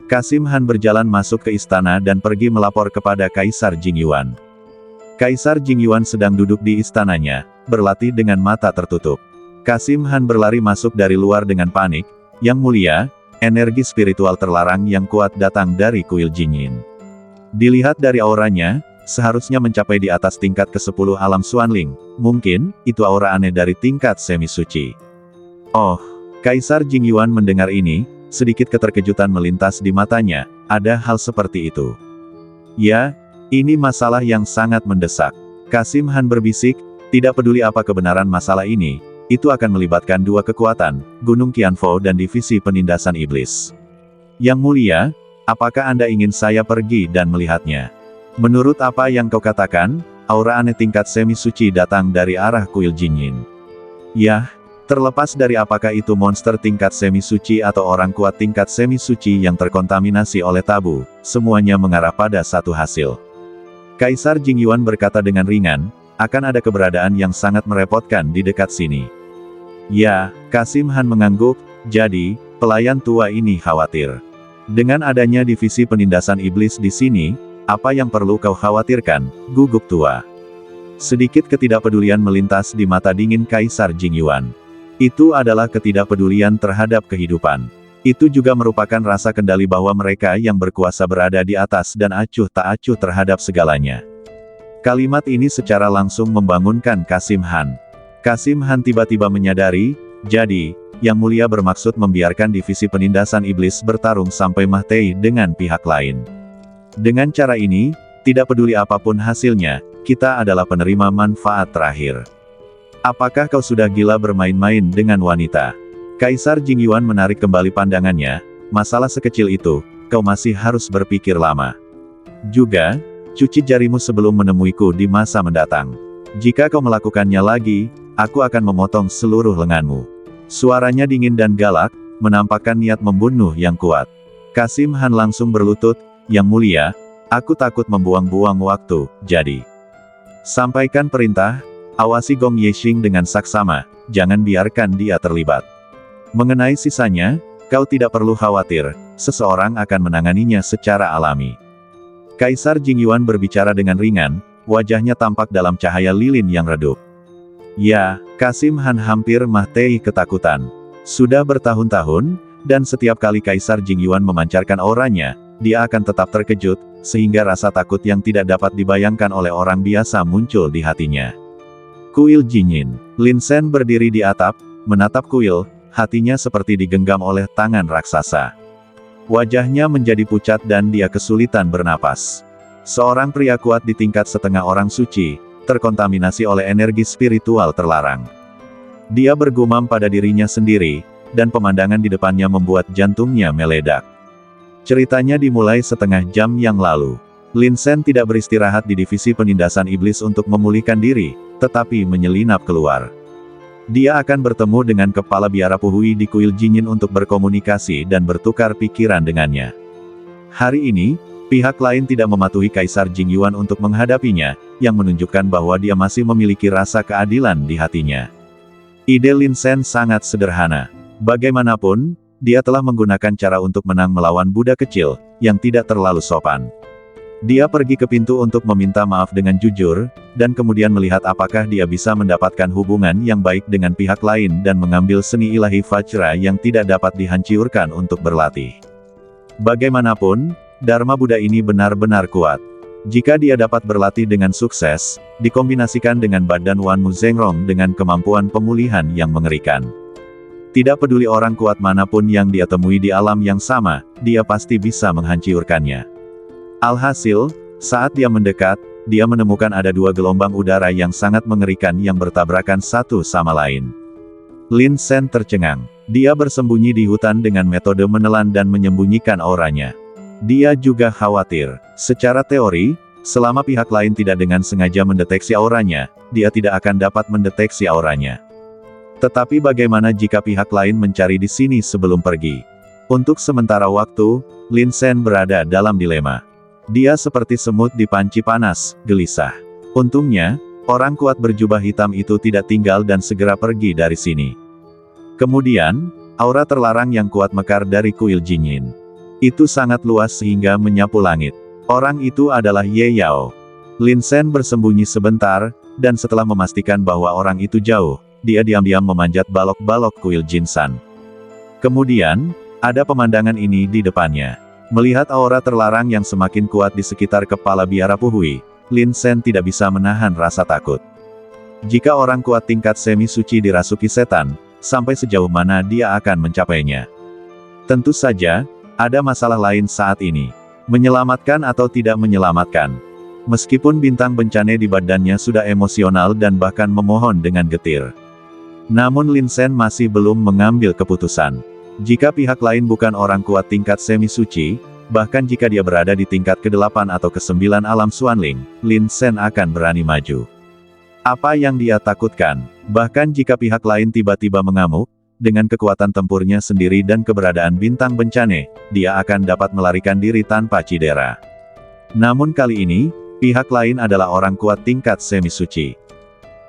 Kasim Han berjalan masuk ke istana dan pergi melapor kepada Kaisar Jingyuan. Kaisar Jingyuan sedang duduk di istananya, berlatih dengan mata tertutup. Kasim Han berlari masuk dari luar dengan panik. Yang mulia, energi spiritual terlarang yang kuat datang dari kuil Jinyin. Dilihat dari auranya, seharusnya mencapai di atas tingkat ke-10 alam Xuanling. Mungkin, itu aura aneh dari tingkat semi-suci. Oh, Kaisar Jingyuan mendengar ini, sedikit keterkejutan melintas di matanya. Ada hal seperti itu. Ya, ini masalah yang sangat mendesak. Kasim Han berbisik, tidak peduli apa kebenaran masalah ini, itu akan melibatkan dua kekuatan, Gunung Qianfo dan Divisi Penindasan Iblis. Yang mulia, apakah Anda ingin saya pergi dan melihatnya? Menurut apa yang kau katakan, aura aneh tingkat semi-suci datang dari arah kuil Jinyin. Yah, terlepas dari apakah itu monster tingkat semi-suci atau orang kuat tingkat semi-suci yang terkontaminasi oleh tabu, semuanya mengarah pada satu hasil. Kaisar Jingyuan berkata dengan ringan, akan ada keberadaan yang sangat merepotkan di dekat sini. Ya, Kasim Han mengangguk, jadi, pelayan tua ini khawatir. Dengan adanya divisi penindasan iblis di sini, apa yang perlu kau khawatirkan, gugup tua? Sedikit ketidakpedulian melintas di mata dingin Kaisar Jingyuan. Itu adalah ketidakpedulian terhadap kehidupan. Itu juga merupakan rasa kendali bahwa mereka yang berkuasa berada di atas dan acuh tak acuh terhadap segalanya. Kalimat ini secara langsung membangunkan Kasim Han. Kasim Han tiba-tiba menyadari, jadi, Yang Mulia bermaksud membiarkan divisi penindasan iblis bertarung sampai mati dengan pihak lain. Dengan cara ini, tidak peduli apapun hasilnya, kita adalah penerima manfaat terakhir. Apakah kau sudah gila bermain-main dengan wanita? Kaisar Jingyuan menarik kembali pandangannya, masalah sekecil itu, kau masih harus berpikir lama. Juga, cuci jarimu sebelum menemuiku di masa mendatang. Jika kau melakukannya lagi, aku akan memotong seluruh lenganmu. Suaranya dingin dan galak, menampakkan niat membunuh yang kuat. Kasim Han langsung berlutut, Yang Mulia, aku takut membuang-buang waktu, jadi. Sampaikan perintah, awasi Gong Yexing dengan saksama, jangan biarkan dia terlibat. Mengenai sisanya, kau tidak perlu khawatir, seseorang akan menanganinya secara alami. Kaisar Jingyuan berbicara dengan ringan, wajahnya tampak dalam cahaya lilin yang redup. Ya, Kasim Han hampir mati ketakutan. Sudah bertahun-tahun, dan setiap kali Kaisar Jingyuan memancarkan auranya, dia akan tetap terkejut, sehingga rasa takut yang tidak dapat dibayangkan oleh orang biasa muncul di hatinya. Kuil Jinyin. Lin Sen berdiri di atap, menatap kuil, hatinya seperti digenggam oleh tangan raksasa. Wajahnya menjadi pucat dan dia kesulitan bernapas. Seorang pria kuat di tingkat setengah orang suci, terkontaminasi oleh energi spiritual terlarang. Dia bergumam pada dirinya sendiri, dan pemandangan di depannya membuat jantungnya meledak. Ceritanya dimulai setengah jam yang lalu. Lin Sen tidak beristirahat di divisi penindasan iblis untuk memulihkan diri, tetapi menyelinap keluar. Dia akan bertemu dengan kepala biara Puhui di kuil Jinyin untuk berkomunikasi dan bertukar pikiran dengannya. Hari ini, pihak lain tidak mematuhi Kaisar Jingyuan untuk menghadapinya, yang menunjukkan bahwa dia masih memiliki rasa keadilan di hatinya. Ide Lin Sen sangat sederhana. Bagaimanapun, dia telah menggunakan cara untuk menang melawan budak kecil, yang tidak terlalu sopan. Dia pergi ke pintu untuk meminta maaf dengan jujur, dan kemudian melihat apakah dia bisa mendapatkan hubungan yang baik dengan pihak lain dan mengambil seni ilahi Vajra yang tidak dapat dihancurkan untuk berlatih. Bagaimanapun, Dharma Buddha ini benar-benar kuat. Jika dia dapat berlatih dengan sukses, dikombinasikan dengan badan Wan Mu Zhengrong dengan kemampuan pemulihan yang mengerikan. Tidak peduli orang kuat manapun yang dia temui di alam yang sama, dia pasti bisa menghancurkannya. Alhasil, saat dia mendekat, dia menemukan ada dua gelombang udara yang sangat mengerikan yang bertabrakan satu sama lain. Lin Sen tercengang. Dia bersembunyi di hutan dengan metode menelan dan menyembunyikan auranya. Dia juga khawatir. Secara teori, selama pihak lain tidak dengan sengaja mendeteksi auranya, dia tidak akan dapat mendeteksi auranya. Tetapi bagaimana jika pihak lain mencari di sini sebelum pergi? Untuk sementara waktu, Lin Sen berada dalam dilema. Dia seperti semut di panci panas, gelisah. Untungnya, orang kuat berjubah hitam itu tidak tinggal dan segera pergi dari sini. Kemudian, aura terlarang yang kuat mekar dari kuil Jinyin. Itu sangat luas sehingga menyapu langit. Orang itu adalah Ye Yao. Lin Sen bersembunyi sebentar, dan setelah memastikan bahwa orang itu jauh, dia diam-diam memanjat balok-balok kuil Jinsan. Kemudian, ada pemandangan ini di depannya. Melihat aura terlarang yang semakin kuat di sekitar kepala biara Puhui, Lin Sen tidak bisa menahan rasa takut. Jika orang kuat tingkat semi-suci dirasuki setan, sampai sejauh mana dia akan mencapainya? Tentu saja, ada masalah lain saat ini. Menyelamatkan atau tidak menyelamatkan. Meskipun bintang bencana di badannya sudah emosional dan bahkan memohon dengan getir. Namun Lin Sen masih belum mengambil keputusan. Jika pihak lain bukan orang kuat tingkat semi-suci, bahkan jika dia berada di tingkat ke-8 atau ke-9 alam Xuanling, Lin Sen akan berani maju. Apa yang dia takutkan? Bahkan jika pihak lain tiba-tiba mengamuk, dengan kekuatan tempurnya sendiri dan keberadaan bintang bencana, dia akan dapat melarikan diri tanpa cedera. Namun kali ini, pihak lain adalah orang kuat tingkat semi-suci.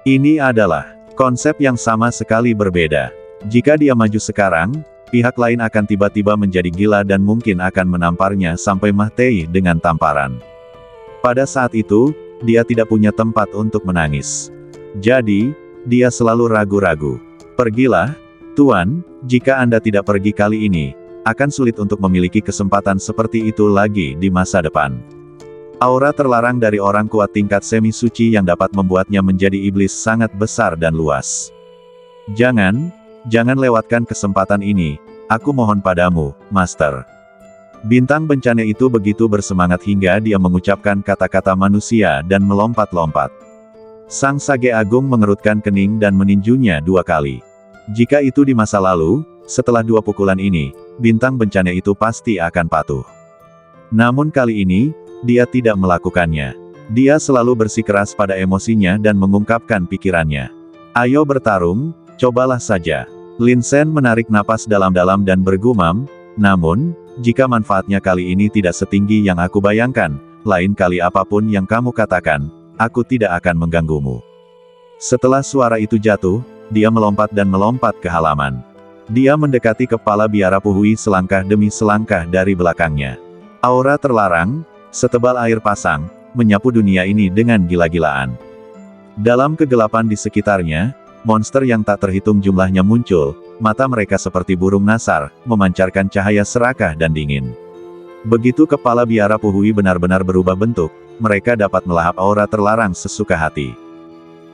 Ini adalah konsep yang sama sekali berbeda. Jika dia maju sekarang, pihak lain akan tiba-tiba menjadi gila dan mungkin akan menamparnya sampai mati dengan tamparan. Pada saat itu, dia tidak punya tempat untuk menangis. Jadi, dia selalu ragu-ragu. Pergilah, Tuan, jika Anda tidak pergi kali ini, akan sulit untuk memiliki kesempatan seperti itu lagi di masa depan. Aura terlarang dari orang kuat tingkat semi-suci yang dapat membuatnya menjadi iblis sangat besar dan luas. Jangan lewatkan kesempatan ini, aku mohon padamu, Master. Bintang bencana itu begitu bersemangat hingga dia mengucapkan kata-kata manusia dan melompat-lompat. Sang Sage Agung mengerutkan kening dan meninjunya 2 kali. Jika itu di masa lalu, setelah 2 pukulan ini, bintang bencana itu pasti akan patuh. Namun kali ini, dia tidak melakukannya. Dia selalu bersikeras pada emosinya dan mengungkapkan pikirannya. Ayo bertarung, cobalah saja. Lin Sen menarik napas dalam-dalam dan bergumam, namun, jika manfaatnya kali ini tidak setinggi yang aku bayangkan, lain kali apapun yang kamu katakan, aku tidak akan mengganggumu. Setelah suara itu jatuh, dia melompat dan melompat ke halaman. Dia mendekati kepala biara Puhui selangkah demi selangkah dari belakangnya. Aura terlarang, setebal air pasang, menyapu dunia ini dengan gila-gilaan. Dalam kegelapan di sekitarnya, monster yang tak terhitung jumlahnya muncul, mata mereka seperti burung nasar, memancarkan cahaya serakah dan dingin. Begitu kepala biara Puhui benar-benar berubah bentuk, mereka dapat melahap aura terlarang sesuka hati.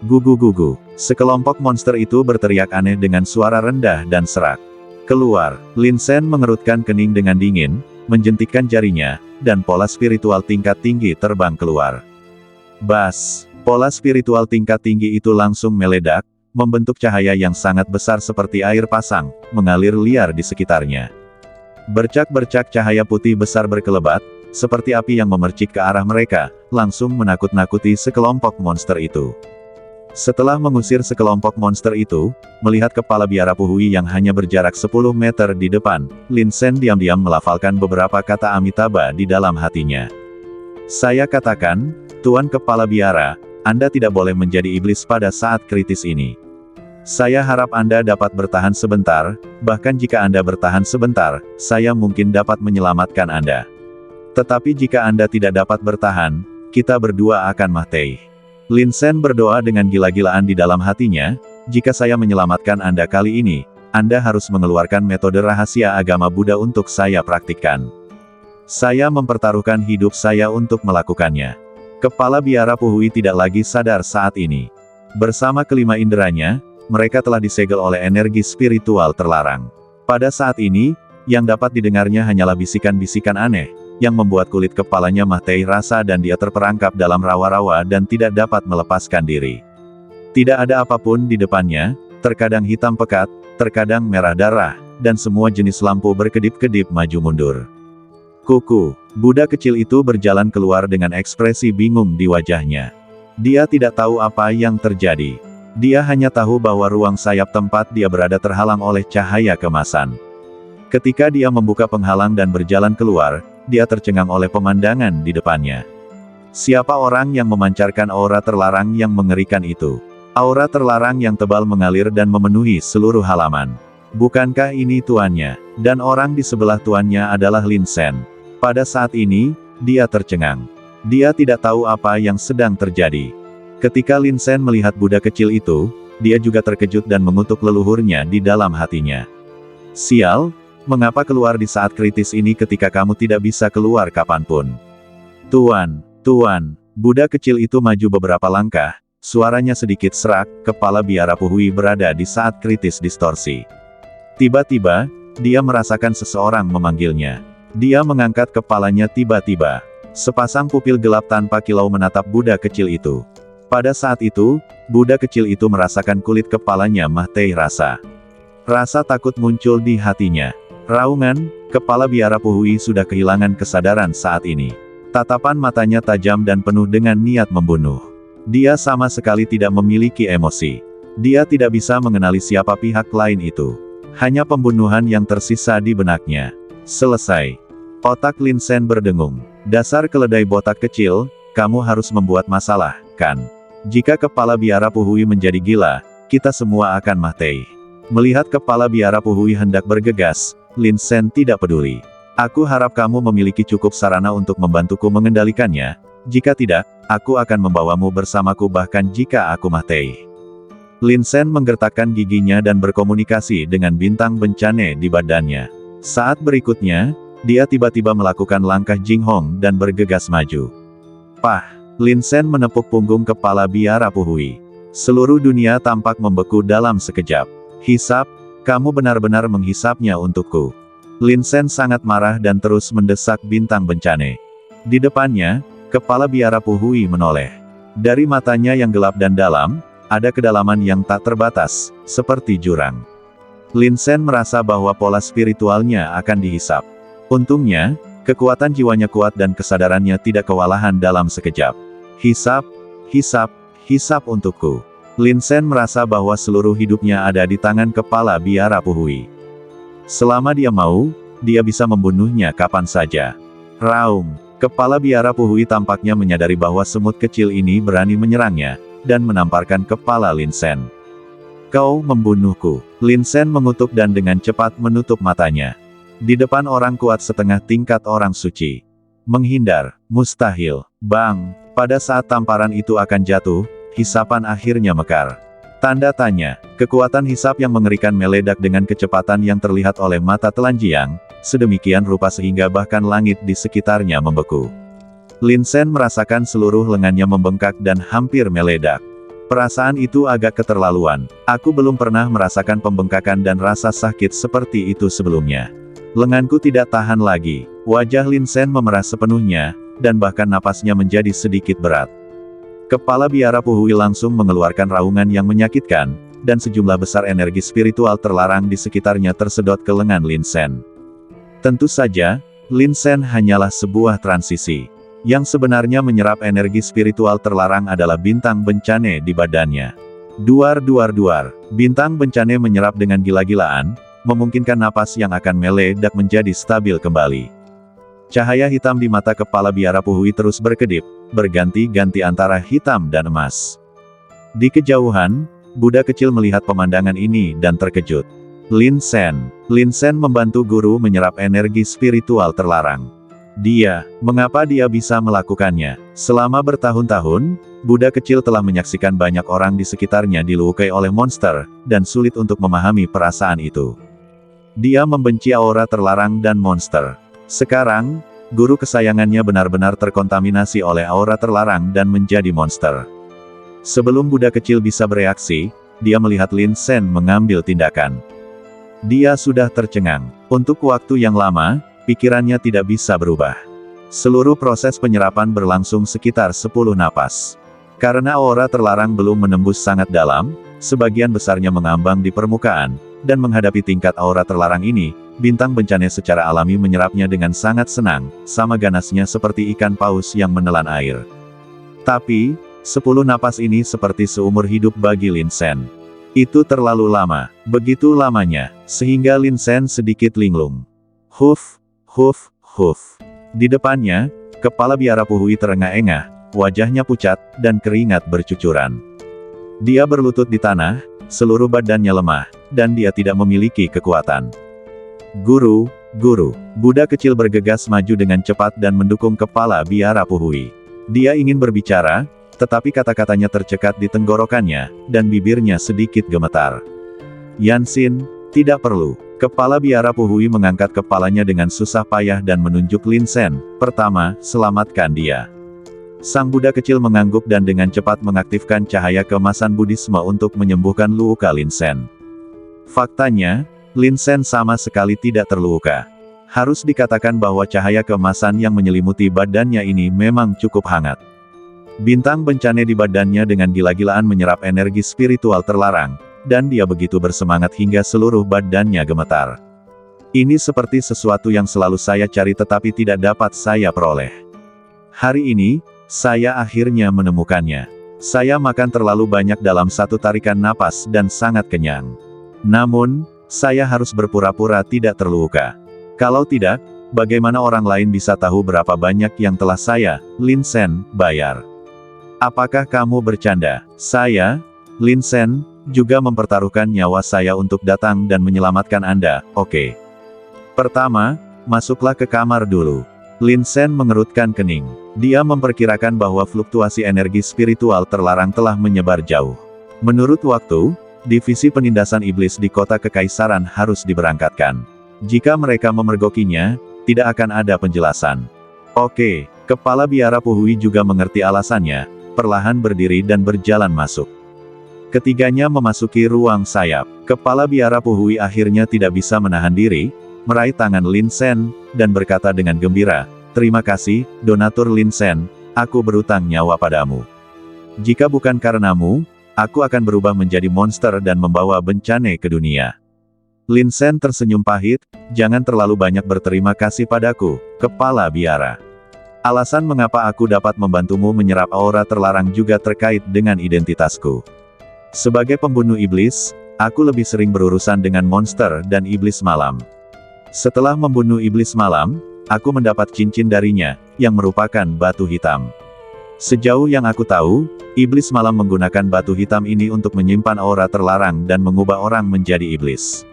Gugu-gugu, sekelompok monster itu berteriak aneh dengan suara rendah dan serak. Keluar, Lin Sen mengerutkan kening dengan dingin, menjentikkan jarinya, dan pola spiritual tingkat tinggi terbang keluar. Bas, pola spiritual tingkat tinggi itu langsung meledak, membentuk cahaya yang sangat besar seperti air pasang, mengalir liar di sekitarnya. Bercak-bercak cahaya putih besar berkelebat, seperti api yang memercik ke arah mereka, langsung menakut-nakuti sekelompok monster itu. Setelah mengusir sekelompok monster itu, melihat kepala biara Puhui yang hanya berjarak 10 meter di depan, Lin Sen diam-diam melafalkan beberapa kata Amitabha di dalam hatinya. Saya katakan, Tuan Kepala Biara, Anda tidak boleh menjadi iblis pada saat kritis ini. Saya harap Anda dapat bertahan sebentar, bahkan jika Anda bertahan sebentar, saya mungkin dapat menyelamatkan Anda. Tetapi jika Anda tidak dapat bertahan, kita berdua akan mati. Lin Sen berdoa dengan gila-gilaan di dalam hatinya, jika saya menyelamatkan Anda kali ini, Anda harus mengeluarkan metode rahasia agama Buddha untuk saya praktikkan. Saya mempertaruhkan hidup saya untuk melakukannya. Kepala biara Puhui tidak lagi sadar saat ini. Bersama kelima inderanya, mereka telah disegel oleh energi spiritual terlarang. Pada saat ini, yang dapat didengarnya hanyalah bisikan-bisikan aneh, yang membuat kulit kepalanya mati rasa dan dia terperangkap dalam rawa-rawa dan tidak dapat melepaskan diri. Tidak ada apapun di depannya, terkadang hitam pekat, terkadang merah darah, dan semua jenis lampu berkedip-kedip maju mundur. Kuku, Buddha kecil itu berjalan keluar dengan ekspresi bingung di wajahnya. Dia tidak tahu apa yang terjadi. Dia hanya tahu bahwa ruang sayap tempat dia berada terhalang oleh cahaya kemasan. Ketika dia membuka penghalang dan berjalan keluar, dia tercengang oleh pemandangan di depannya. Siapa orang yang memancarkan aura terlarang yang mengerikan itu? Aura terlarang yang tebal mengalir dan memenuhi seluruh halaman. Bukankah ini tuannya? Dan orang di sebelah tuannya adalah Lin Sen. Pada saat ini, dia tercengang. Dia tidak tahu apa yang sedang terjadi. Ketika Lin Sen melihat Buddha kecil itu, dia juga terkejut dan mengutuk leluhurnya di dalam hatinya. Sial, mengapa keluar di saat kritis ini ketika kamu tidak bisa keluar kapanpun? Tuan, Buddha kecil itu maju beberapa langkah, suaranya sedikit serak, kepala biara Puhui berada di saat kritis distorsi. Tiba-tiba, dia merasakan seseorang memanggilnya. Dia mengangkat kepalanya tiba-tiba. Sepasang pupil gelap tanpa kilau menatap Buddha kecil itu. Pada saat itu, Buddha kecil itu merasakan kulit kepalanya mahtai rasa. Rasa takut muncul di hatinya. Raungan, kepala biara Puhui sudah kehilangan kesadaran saat ini. Tatapan matanya tajam dan penuh dengan niat membunuh. Dia sama sekali tidak memiliki emosi. Dia tidak bisa mengenali siapa pihak lain itu. Hanya pembunuhan yang tersisa di benaknya. Selesai. Otak Lin Sen berdengung. Dasar keledai botak kecil, kamu harus membuat masalah, kan? Jika kepala biara Puhui menjadi gila, kita semua akan mati. Melihat kepala biara Puhui hendak bergegas, Lin Sen tidak peduli. Aku harap kamu memiliki cukup sarana untuk membantuku mengendalikannya. Jika tidak, aku akan membawamu bersamaku bahkan jika aku mati. Lin Sen menggertakkan giginya dan berkomunikasi dengan bintang bencana di badannya. Saat berikutnya, dia tiba-tiba melakukan langkah Jinghong dan bergegas maju. Pah! Lin Sen menepuk punggung kepala biara Puhui. Seluruh dunia tampak membeku dalam sekejap. Hisap, kamu benar-benar menghisapnya untukku. Lin Sen sangat marah dan terus mendesak bintang bencana. Di depannya, kepala biara Puhui menoleh. Dari matanya yang gelap dan dalam, ada kedalaman yang tak terbatas, seperti jurang. Lin Sen merasa bahwa pola spiritualnya akan dihisap. Untungnya, kekuatan jiwanya kuat dan kesadarannya tidak kewalahan dalam sekejap. Hisap, hisap, hisap untukku. Lin Sen merasa bahwa seluruh hidupnya ada di tangan kepala biara Puhui. Selama dia mau, dia bisa membunuhnya kapan saja. Raung, kepala biara Puhui tampaknya menyadari bahwa semut kecil ini berani menyerangnya, dan menamparkan kepala Lin Sen. Kau membunuhku. Lin Sen mengutuk dan dengan cepat menutup matanya. Di depan orang kuat setengah tingkat orang suci. Menghindar, mustahil. Bang, pada saat tamparan itu akan jatuh, hisapan akhirnya mekar. Tanda tanya, kekuatan hisap yang mengerikan meledak dengan kecepatan yang terlihat oleh mata telanjang, sedemikian rupa sehingga bahkan langit di sekitarnya membeku. Lin Sen merasakan seluruh lengannya membengkak dan hampir meledak. Perasaan itu agak keterlaluan, aku belum pernah merasakan pembengkakan dan rasa sakit seperti itu sebelumnya. Lenganku tidak tahan lagi. Wajah Lin Sen memerah sepenuhnya, dan bahkan napasnya menjadi sedikit berat. Kepala biara Puhui langsung mengeluarkan raungan yang menyakitkan, dan sejumlah besar energi spiritual terlarang di sekitarnya tersedot ke lengan Lin Sen. Tentu saja, Lin Sen hanyalah sebuah transisi. Yang sebenarnya menyerap energi spiritual terlarang adalah bintang bencana di badannya. Duar, bintang bencana menyerap dengan gila-gilaan, memungkinkan napas yang akan meledak menjadi stabil kembali. Cahaya hitam di mata kepala biara Puhui terus berkedip, berganti-ganti antara hitam dan emas. Di kejauhan, Buddha kecil melihat pemandangan ini dan terkejut. Lin Sen membantu guru menyerap energi spiritual terlarang. Mengapa dia bisa melakukannya? Selama bertahun-tahun, Buddha kecil telah menyaksikan banyak orang di sekitarnya dilukai oleh monster, dan sulit untuk memahami perasaan itu. Dia membenci aura terlarang dan monster. Sekarang, guru kesayangannya benar-benar terkontaminasi oleh aura terlarang dan menjadi monster. Sebelum Buddha kecil bisa bereaksi, dia melihat Lin Sen mengambil tindakan. Dia sudah tercengang. Untuk waktu yang lama, pikirannya tidak bisa berubah. Seluruh proses penyerapan berlangsung sekitar 10 napas. Karena aura terlarang belum menembus sangat dalam, sebagian besarnya mengambang di permukaan, dan menghadapi tingkat aura terlarang ini, bintang bencana secara alami menyerapnya dengan sangat senang, sama ganasnya seperti ikan paus yang menelan air. Tapi, 10 napas ini seperti seumur hidup bagi Lin Sen. Itu terlalu lama, begitu lamanya, sehingga Lin Sen sedikit linglung. Huf. Di depannya, kepala biara Puhui terengah-engah, wajahnya pucat, dan keringat bercucuran. Dia berlutut di tanah, seluruh badannya lemah, dan dia tidak memiliki kekuatan. Guru, Buddha kecil bergegas maju dengan cepat dan mendukung kepala biara Puhui. Dia ingin berbicara, tetapi kata-katanya tercekat di tenggorokannya, dan bibirnya sedikit gemetar. Yanxin, tidak perlu. Kepala biara Puhui mengangkat kepalanya dengan susah payah dan menunjuk Lin Sen. Pertama, selamatkan dia. Sang Buddha kecil mengangguk dan dengan cepat mengaktifkan cahaya keemasan Buddhisme untuk menyembuhkan luka Lin Sen. Faktanya, Lin Sen sama sekali tidak terluka. Harus dikatakan bahwa cahaya keemasan yang menyelimuti badannya ini memang cukup hangat. Bintang bencana di badannya dengan gila-gilaan menyerap energi spiritual terlarang, dan dia begitu bersemangat hingga seluruh badannya gemetar. Ini seperti sesuatu yang selalu saya cari tetapi tidak dapat saya peroleh. Hari ini, saya akhirnya menemukannya. Saya makan terlalu banyak dalam satu tarikan napas dan sangat kenyang. Namun, saya harus berpura-pura tidak terluka. Kalau tidak, bagaimana orang lain bisa tahu berapa banyak yang telah saya, Lin Sen, bayar? Apakah kamu bercanda? Saya, Lin Sen, juga mempertaruhkan nyawa saya untuk datang dan menyelamatkan Anda, oke? Pertama, masuklah ke kamar dulu. Lin Sen mengerutkan kening. Dia memperkirakan bahwa fluktuasi energi spiritual terlarang telah menyebar jauh. Menurut waktu, divisi penindasan iblis di kota kekaisaran harus diberangkatkan. Jika mereka memergokinya, tidak akan ada penjelasan. Oke, kepala biara Puhui juga mengerti alasannya, perlahan berdiri dan berjalan masuk. Ketiganya memasuki ruang sayap. Kepala biara Puhui akhirnya tidak bisa menahan diri, meraih tangan Lin Sen, dan berkata dengan gembira, "Terima kasih, donatur Lin Sen, aku berutang nyawa padamu. Jika bukan karenamu, aku akan berubah menjadi monster dan membawa bencana ke dunia." Lin Sen tersenyum pahit, "Jangan terlalu banyak berterima kasih padaku, kepala biara. Alasan mengapa aku dapat membantumu menyerap aura terlarang juga terkait dengan identitasku. Sebagai pembunuh iblis, aku lebih sering berurusan dengan monster dan iblis malam. Setelah membunuh iblis malam, aku mendapat cincin darinya, yang merupakan batu hitam. Sejauh yang aku tahu, iblis malam menggunakan batu hitam ini untuk menyimpan aura terlarang dan mengubah orang menjadi iblis."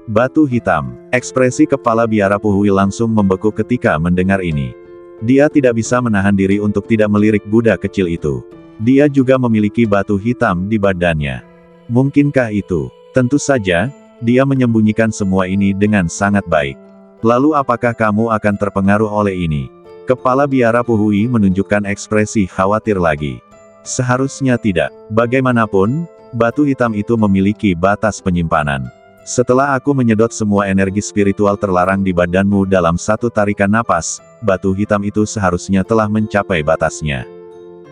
Batu hitam. Ekspresi kepala biara Puhui langsung membeku ketika mendengar ini. Dia tidak bisa menahan diri untuk tidak melirik Buddha kecil itu. Dia juga memiliki batu hitam di badannya. Mungkinkah itu? Tentu saja, dia menyembunyikan semua ini dengan sangat baik. Lalu apakah kamu akan terpengaruh oleh ini? Kepala biara Puhui menunjukkan ekspresi khawatir lagi. Seharusnya tidak. Bagaimanapun, batu hitam itu memiliki batas penyimpanan. Setelah aku menyedot semua energi spiritual terlarang di badanmu dalam satu tarikan napas, batu hitam itu seharusnya telah mencapai batasnya.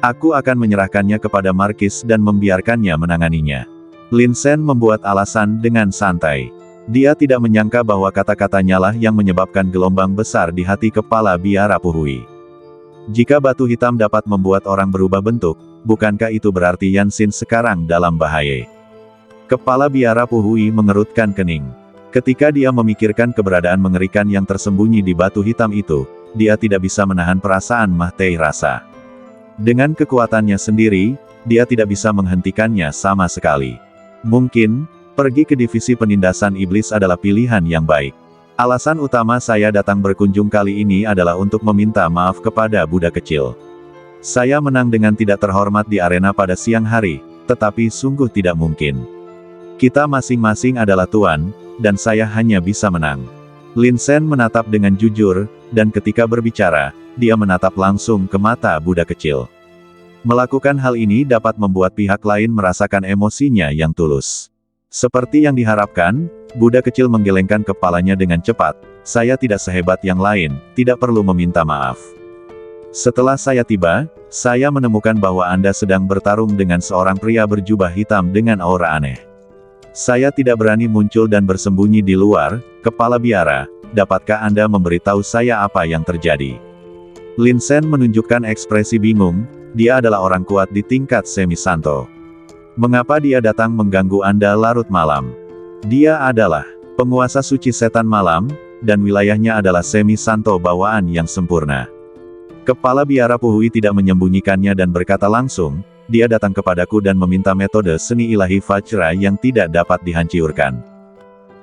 Aku akan menyerahkannya kepada Markis dan membiarkannya menanganinya. Lin Sen membuat alasan dengan santai. Dia tidak menyangka bahwa kata-katanya lah yang menyebabkan gelombang besar di hati kepala biara Puhui. Jika batu hitam dapat membuat orang berubah bentuk, bukankah itu berarti Yanxin sekarang dalam bahaya? Kepala biara Puhui mengerutkan kening. Ketika dia memikirkan keberadaan mengerikan yang tersembunyi di batu hitam itu, dia tidak bisa menahan perasaan Mahtei rasa. Dengan kekuatannya sendiri, dia tidak bisa menghentikannya sama sekali. Mungkin, pergi ke divisi penindasan iblis adalah pilihan yang baik. Alasan utama saya datang berkunjung kali ini adalah untuk meminta maaf kepada Buddha kecil. Saya menang dengan tidak terhormat di arena pada siang hari, tetapi sungguh tidak mungkin. Kita masing-masing adalah tuan, dan saya hanya bisa menang. Lin Sen menatap dengan jujur, dan ketika berbicara, dia menatap langsung ke mata Buddha kecil. Melakukan hal ini dapat membuat pihak lain merasakan emosinya yang tulus. Seperti yang diharapkan, Buddha kecil menggelengkan kepalanya dengan cepat. "Saya tidak sehebat yang lain, tidak perlu meminta maaf. Setelah saya tiba, saya menemukan bahwa Anda sedang bertarung dengan seorang pria berjubah hitam dengan aura aneh. Saya tidak berani muncul dan bersembunyi di luar, kepala biara, dapatkah Anda memberitahu saya apa yang terjadi?" Lin Sen menunjukkan ekspresi bingung, dia adalah orang kuat di tingkat semi-santo. Mengapa dia datang mengganggu Anda larut malam? Dia adalah penguasa suci setan malam, dan wilayahnya adalah semi-santo bawaan yang sempurna. Kepala biara Puhui tidak menyembunyikannya dan berkata langsung, "Dia datang kepadaku dan meminta metode seni ilahi Vajra yang tidak dapat dihancurkan.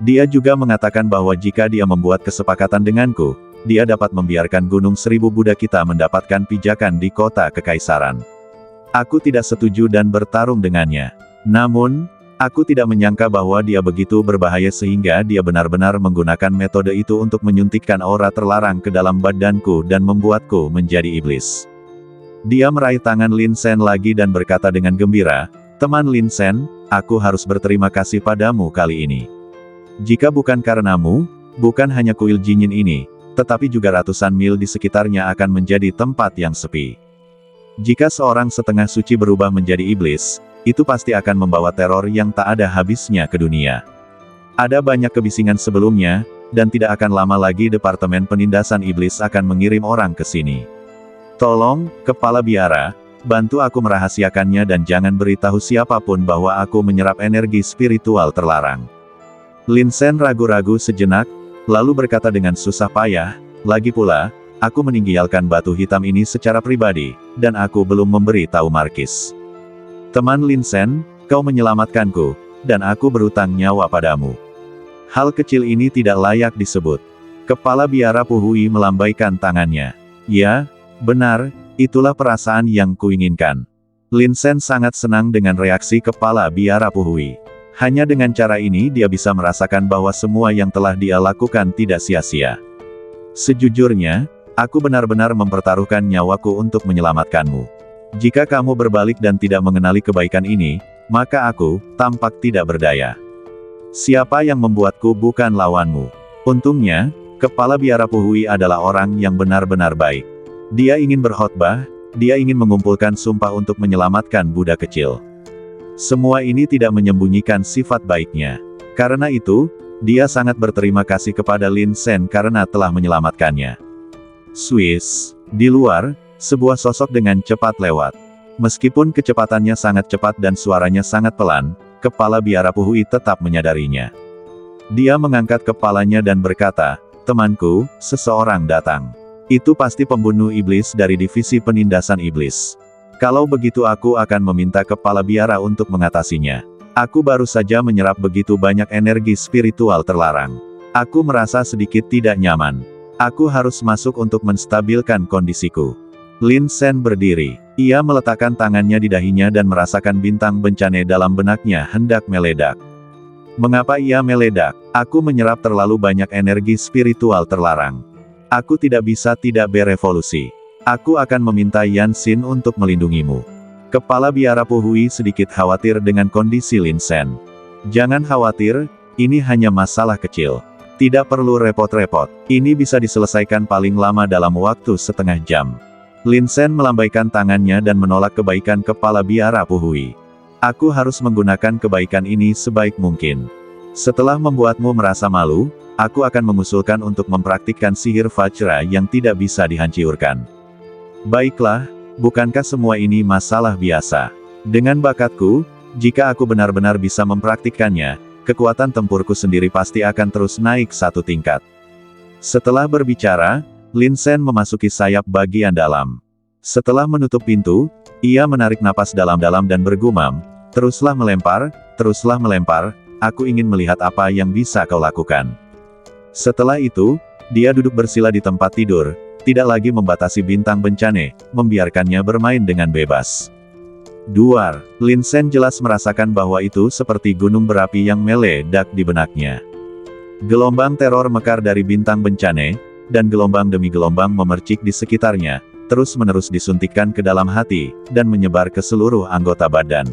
Dia juga mengatakan bahwa jika dia membuat kesepakatan denganku, dia dapat membiarkan Gunung Seribu Buddha kita mendapatkan pijakan di kota kekaisaran. Aku tidak setuju dan bertarung dengannya. Namun, aku tidak menyangka bahwa dia begitu berbahaya sehingga dia benar-benar menggunakan metode itu untuk menyuntikkan aura terlarang ke dalam badanku dan membuatku menjadi iblis. Dia meraih tangan Lin Sen lagi dan berkata dengan gembira, "Teman Lin Sen, aku harus berterima kasih padamu kali ini. Jika bukan karenamu, bukan hanya kuil Jinyin ini, tetapi juga ratusan mil di sekitarnya akan menjadi tempat yang sepi. Jika seorang setengah suci berubah menjadi iblis, itu pasti akan membawa teror yang tak ada habisnya ke dunia. Ada banyak kebisingan sebelumnya, dan tidak akan lama lagi Departemen Penindasan Iblis akan mengirim orang ke sini. Tolong, Kepala Biara, bantu aku merahasiakannya dan jangan beritahu siapapun bahwa aku menyerap energi spiritual terlarang." Lin Sen ragu-ragu sejenak, lalu berkata dengan susah payah, "Lagi pula, aku meninggalkan batu hitam ini secara pribadi, dan aku belum memberi tahu Markis. Teman Lin Sen, kau menyelamatkanku, dan aku berutang nyawa padamu. Hal kecil ini tidak layak disebut." Kepala Biara Puhui melambaikan tangannya. "Ya, benar, itulah perasaan yang kuinginkan." Lin Sen sangat senang dengan reaksi Kepala Biara Puhui. Hanya dengan cara ini dia bisa merasakan bahwa semua yang telah dia lakukan tidak sia-sia. "Sejujurnya, aku benar-benar mempertaruhkan nyawaku untuk menyelamatkanmu. Jika kamu berbalik dan tidak mengenali kebaikan ini, maka aku tampak tidak berdaya. Siapa yang membuatku bukan lawanmu." Untungnya, Kepala Biara Puhui adalah orang yang benar-benar baik. Dia ingin berkhotbah, dia ingin mengumpulkan sumpah untuk menyelamatkan budak kecil. Semua ini tidak menyembunyikan sifat baiknya. Karena itu, dia sangat berterima kasih kepada Lin Sen karena telah menyelamatkannya. Swiss, di luar, sebuah sosok dengan cepat lewat. Meskipun kecepatannya sangat cepat dan suaranya sangat pelan, Kepala Biara Puhui tetap menyadarinya. Dia mengangkat kepalanya dan berkata, "Temanku, seseorang datang. Itu pasti pembunuh iblis dari divisi penindasan iblis. Kalau begitu aku akan meminta Kepala Biara untuk mengatasinya. Aku baru saja menyerap begitu banyak energi spiritual terlarang. Aku merasa sedikit tidak nyaman. Aku harus masuk untuk menstabilkan kondisiku." Lin Sen berdiri. Ia meletakkan tangannya di dahinya dan merasakan bintang bencana dalam benaknya hendak meledak. Mengapa ia meledak? Aku menyerap terlalu banyak energi spiritual terlarang. Aku tidak bisa tidak berevolusi. Aku akan meminta Yan Xin untuk melindungimu. Kepala Biara Puhui sedikit khawatir dengan kondisi Lin Sen. "Jangan khawatir, ini hanya masalah kecil. Tidak perlu repot-repot. Ini bisa diselesaikan paling lama dalam waktu setengah jam." Lin Sen melambaikan tangannya dan menolak kebaikan Kepala Biara Puhui. "Aku harus menggunakan kebaikan ini sebaik mungkin. Setelah membuatmu merasa malu, aku akan mengusulkan untuk mempraktikkan sihir Vajra yang tidak bisa dihancurkan." "Baiklah, bukankah semua ini masalah biasa? Dengan bakatku, jika aku benar-benar bisa mempraktikkannya, kekuatan tempurku sendiri pasti akan terus naik satu tingkat." Setelah berbicara, Lin Sen memasuki sayap bagian dalam. Setelah menutup pintu, ia menarik napas dalam-dalam dan bergumam, teruslah melempar, aku ingin melihat apa yang bisa kau lakukan." Setelah itu, dia duduk bersila di tempat tidur, tidak lagi membatasi bintang bencana, membiarkannya bermain dengan bebas. Duar, Lin Sen jelas merasakan bahwa itu seperti gunung berapi yang meledak di benaknya. Gelombang teror mekar dari bintang bencana, dan gelombang demi gelombang memercik di sekitarnya, terus-menerus disuntikkan ke dalam hati, dan menyebar ke seluruh anggota badan.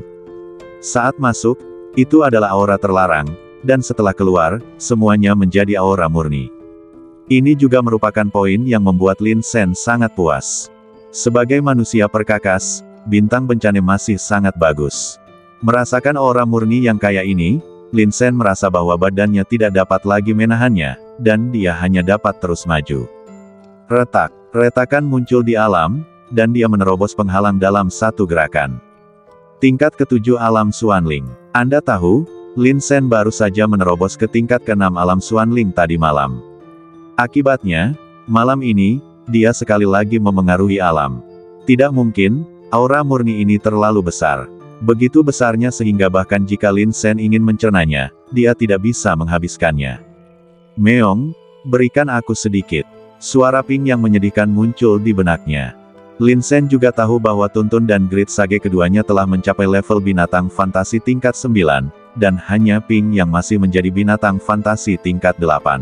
Saat masuk, itu adalah aura terlarang, dan setelah keluar, semuanya menjadi aura murni. Ini juga merupakan poin yang membuat Lin Sen sangat puas. Sebagai manusia perkakas, bintang bencana masih sangat bagus. Merasakan aura murni yang kaya ini, Lin Sen merasa bahwa badannya tidak dapat lagi menahannya, dan dia hanya dapat terus maju. Retak, retakan muncul di alam, dan dia menerobos penghalang dalam satu gerakan. Tingkat ke-7 alam Xuanling. Anda tahu, Lin Sen baru saja menerobos ke tingkat ke-6 alam Xuanling tadi malam. Akibatnya, malam ini, dia sekali lagi memengaruhi alam. Tidak mungkin, aura murni ini terlalu besar. Begitu besarnya sehingga bahkan jika Lin Sen ingin mencernanya, dia tidak bisa menghabiskannya. "Meong, berikan aku sedikit." Suara Ping yang menyedihkan muncul di benaknya. Lin Sen juga tahu bahwa Tuntun dan Grid Sage keduanya telah mencapai level binatang fantasi tingkat 9, dan hanya Ping yang masih menjadi binatang fantasi tingkat 8.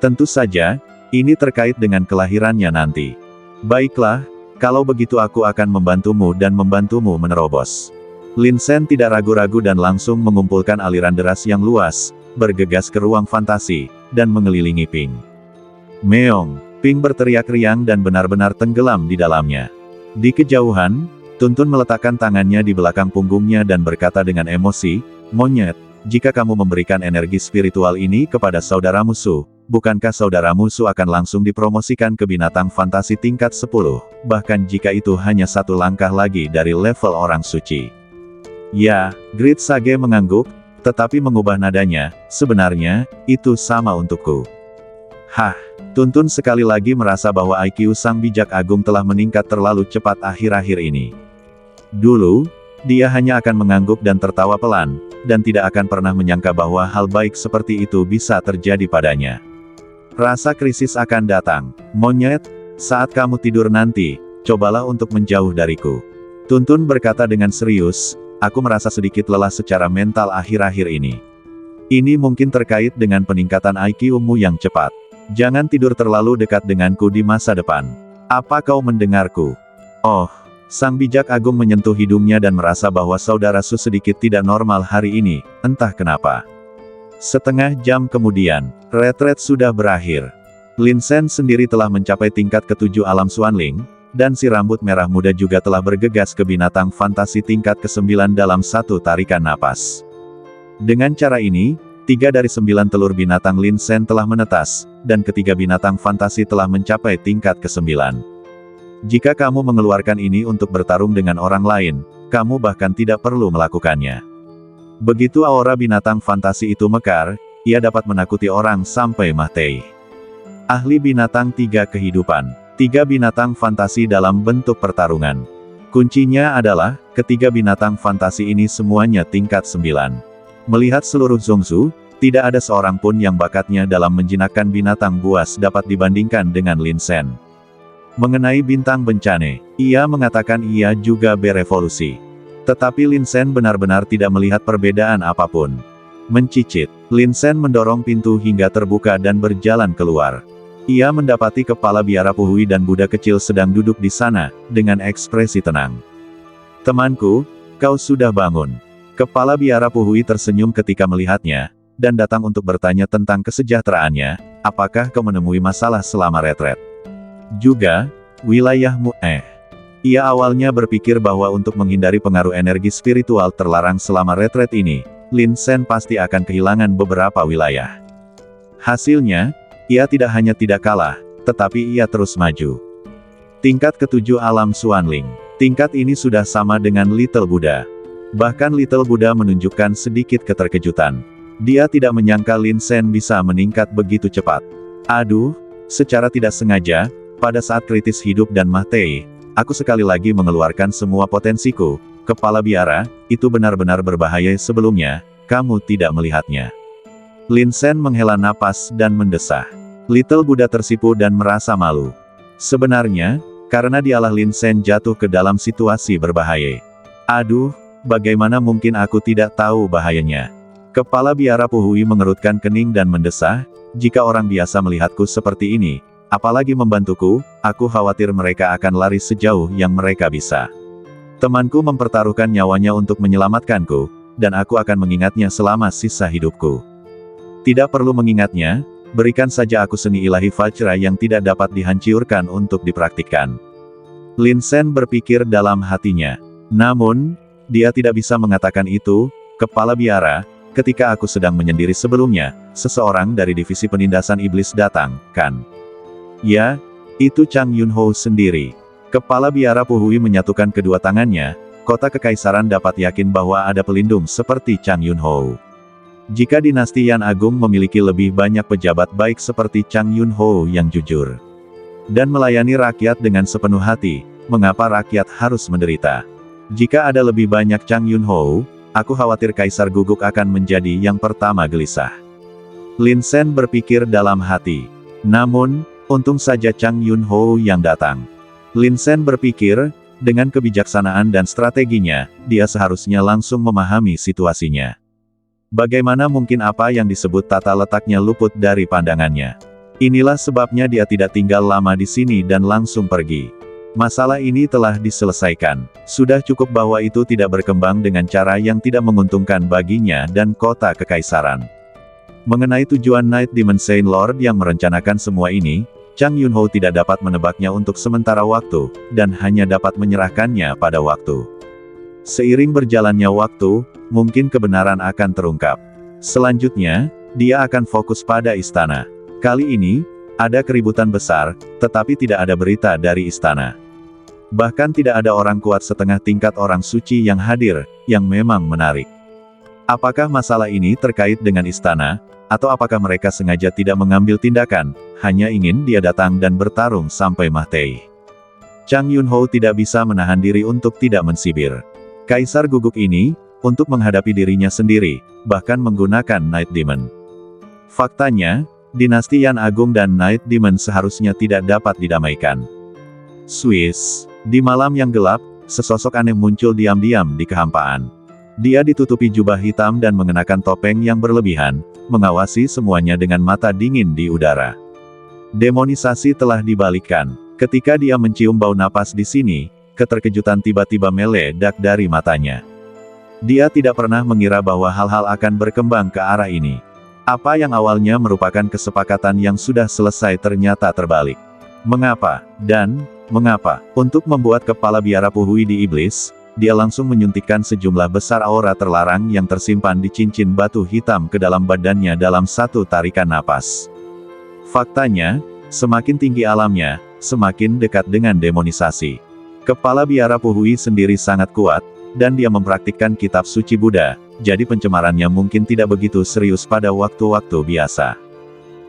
Tentu saja, ini terkait dengan kelahirannya nanti. Baiklah, kalau begitu aku akan membantumu dan membantumu menerobos. Lin Sen tidak ragu-ragu dan langsung mengumpulkan aliran deras yang luas, bergegas ke ruang fantasi, dan mengelilingi Ping. Meong! Ping berteriak riang dan benar-benar tenggelam di dalamnya. Di kejauhan, Tuntun meletakkan tangannya di belakang punggungnya dan berkata dengan emosi, "Monyet, jika kamu memberikan energi spiritual ini kepada saudara musuh, bukankah saudara musuh akan langsung dipromosikan ke binatang fantasi tingkat 10, bahkan jika itu hanya satu langkah lagi dari level orang suci?" Ya, Grid Sage mengangguk, tetapi mengubah nadanya, "Sebenarnya, itu sama untukku." Hah, Tuntun sekali lagi merasa bahwa IQ sang bijak agung telah meningkat terlalu cepat akhir-akhir ini. Dulu, dia hanya akan mengangguk dan tertawa pelan, dan tidak akan pernah menyangka bahwa hal baik seperti itu bisa terjadi padanya. Rasa krisis akan datang. "Monyet, saat kamu tidur nanti, cobalah untuk menjauh dariku." Tuntun berkata dengan serius, "Aku merasa sedikit lelah secara mental akhir-akhir ini. Ini mungkin terkait dengan peningkatan IQ-mu yang cepat. Jangan tidur terlalu dekat denganku di masa depan. Apa kau mendengarku?" Oh, sang bijak agung menyentuh hidungnya dan merasa bahwa saudara Su sedikit tidak normal hari ini, entah kenapa. Setengah jam kemudian, retret sudah berakhir. Lin Sen sendiri telah mencapai tingkat ke-7 alam Xuanling, dan si rambut merah muda juga telah bergegas ke binatang fantasi tingkat ke-9 dalam satu tarikan napas. Dengan cara ini, 3 dari 9 telur binatang Lin Sen telah menetas, dan ketiga binatang fantasi telah mencapai tingkat ke-9. Jika kamu mengeluarkan ini untuk bertarung dengan orang lain, kamu bahkan tidak perlu melakukannya. Begitu aura binatang fantasi itu mekar, ia dapat menakuti orang sampai mati. Ahli binatang 3 kehidupan. 3 binatang fantasi dalam bentuk pertarungan. Kuncinya adalah, ketiga binatang fantasi ini semuanya tingkat 9. Melihat seluruh Zhongzhou, tidak ada seorang pun yang bakatnya dalam menjinakkan binatang buas dapat dibandingkan dengan Lin Sen. Mengenai bintang bencana, ia mengatakan ia juga berevolusi. Tetapi Lin Sen benar-benar tidak melihat perbedaan apapun. Mencicit, Lin Sen mendorong pintu hingga terbuka dan berjalan keluar. Ia mendapati kepala biara Puhui dan Buddha kecil sedang duduk di sana, dengan ekspresi tenang. "Temanku, kau sudah bangun." Kepala biara Puhui tersenyum ketika melihatnya, dan datang untuk bertanya tentang kesejahteraannya, "Apakah kau menemui masalah selama retret? Juga, wilayahmu, Ia awalnya berpikir bahwa untuk menghindari pengaruh energi spiritual terlarang selama retret ini, Lin Sen pasti akan kehilangan beberapa wilayah. Hasilnya, ia tidak hanya tidak kalah, tetapi ia terus maju. Tingkat ke-7 alam Xuanling. Tingkat ini sudah sama dengan Little Buddha. Bahkan Little Buddha menunjukkan sedikit keterkejutan. Dia tidak menyangka Lin Sen bisa meningkat begitu cepat. "Aduh, secara tidak sengaja, pada saat kritis hidup dan mati, aku sekali lagi mengeluarkan semua potensiku. Kepala biara, itu benar-benar berbahaya sebelumnya, kamu tidak melihatnya." Lin Sen menghela napas dan mendesah. Little Buddha tersipu dan merasa malu. Sebenarnya, karena dialah Lin Sen jatuh ke dalam situasi berbahaya. "Aduh, bagaimana mungkin aku tidak tahu bahayanya?" Kepala biara Puhui mengerutkan kening dan mendesah, "Jika orang biasa melihatku seperti ini, apalagi membantuku, aku khawatir mereka akan lari sejauh yang mereka bisa. Temanku mempertaruhkan nyawanya untuk menyelamatkanku, dan aku akan mengingatnya selama sisa hidupku. Tidak perlu mengingatnya, berikan saja aku seni ilahi Vajra yang tidak dapat dihancurkan untuk dipraktikkan." Lin Sen berpikir dalam hatinya. Namun, dia tidak bisa mengatakan itu, "Kepala biara, ketika aku sedang menyendiri sebelumnya, seseorang dari divisi penindasan iblis datang, kan?" "Ya, itu Chang Yunhou sendiri." Kepala biara Puhui menyatukan kedua tangannya, kota kekaisaran dapat yakin bahwa ada pelindung seperti Chang Yunhou. Jika dinasti Yan Agung memiliki lebih banyak pejabat baik seperti Chang Yunhou yang jujur dan melayani rakyat dengan sepenuh hati, mengapa rakyat harus menderita? Jika ada lebih banyak Chang Yunhou, aku khawatir Kaisar Guguk akan menjadi yang pertama gelisah. Lin Sen berpikir dalam hati. Namun, untung saja Chang Yunhou yang datang. Lin Shen berpikir, dengan kebijaksanaan dan strateginya, dia seharusnya langsung memahami situasinya. Bagaimana mungkin apa yang disebut tata letaknya luput dari pandangannya? Inilah sebabnya dia tidak tinggal lama di sini dan langsung pergi. Masalah ini telah diselesaikan. Sudah cukup bahwa itu tidak berkembang dengan cara yang tidak menguntungkan baginya dan kota kekaisaran. Mengenai tujuan Night Demon Saint Lord yang merencanakan semua ini, Chang Yunho tidak dapat menebaknya untuk sementara waktu, dan hanya dapat menyerahkannya pada waktu. Seiring berjalannya waktu, mungkin kebenaran akan terungkap. Selanjutnya, dia akan fokus pada istana. Kali ini, ada keributan besar, tetapi tidak ada berita dari istana. Bahkan tidak ada orang kuat setengah tingkat orang suci yang hadir, yang memang menarik. Apakah masalah ini terkait dengan istana, atau apakah mereka sengaja tidak mengambil tindakan, hanya ingin dia datang dan bertarung sampai mati? Chang Yunho tidak bisa menahan diri untuk tidak mensibir. Kaisar guguk ini, untuk menghadapi dirinya sendiri, bahkan menggunakan Night Demon. Faktanya, dinasti Yan Agung dan Night Demon seharusnya tidak dapat didamaikan. Swiss, di malam yang gelap, sesosok aneh muncul diam-diam di kehampaan. Dia ditutupi jubah hitam dan mengenakan topeng yang berlebihan, mengawasi semuanya dengan mata dingin di udara. Demonisasi telah dibalikkan. Ketika dia mencium bau napas di sini, keterkejutan tiba-tiba meledak dari matanya. Dia tidak pernah mengira bahwa hal-hal akan berkembang ke arah ini. Apa yang awalnya merupakan kesepakatan yang sudah selesai ternyata terbalik. Mengapa? Dan, mengapa? Untuk membuat kepala biara Puhui di iblis, dia langsung menyuntikkan sejumlah besar aura terlarang yang tersimpan di cincin batu hitam ke dalam badannya dalam satu tarikan napas. Faktanya, semakin tinggi alamnya, semakin dekat dengan demonisasi. Kepala biara Puhui sendiri sangat kuat, dan dia mempraktikkan kitab suci Buddha, jadi pencemarannya mungkin tidak begitu serius pada waktu-waktu biasa.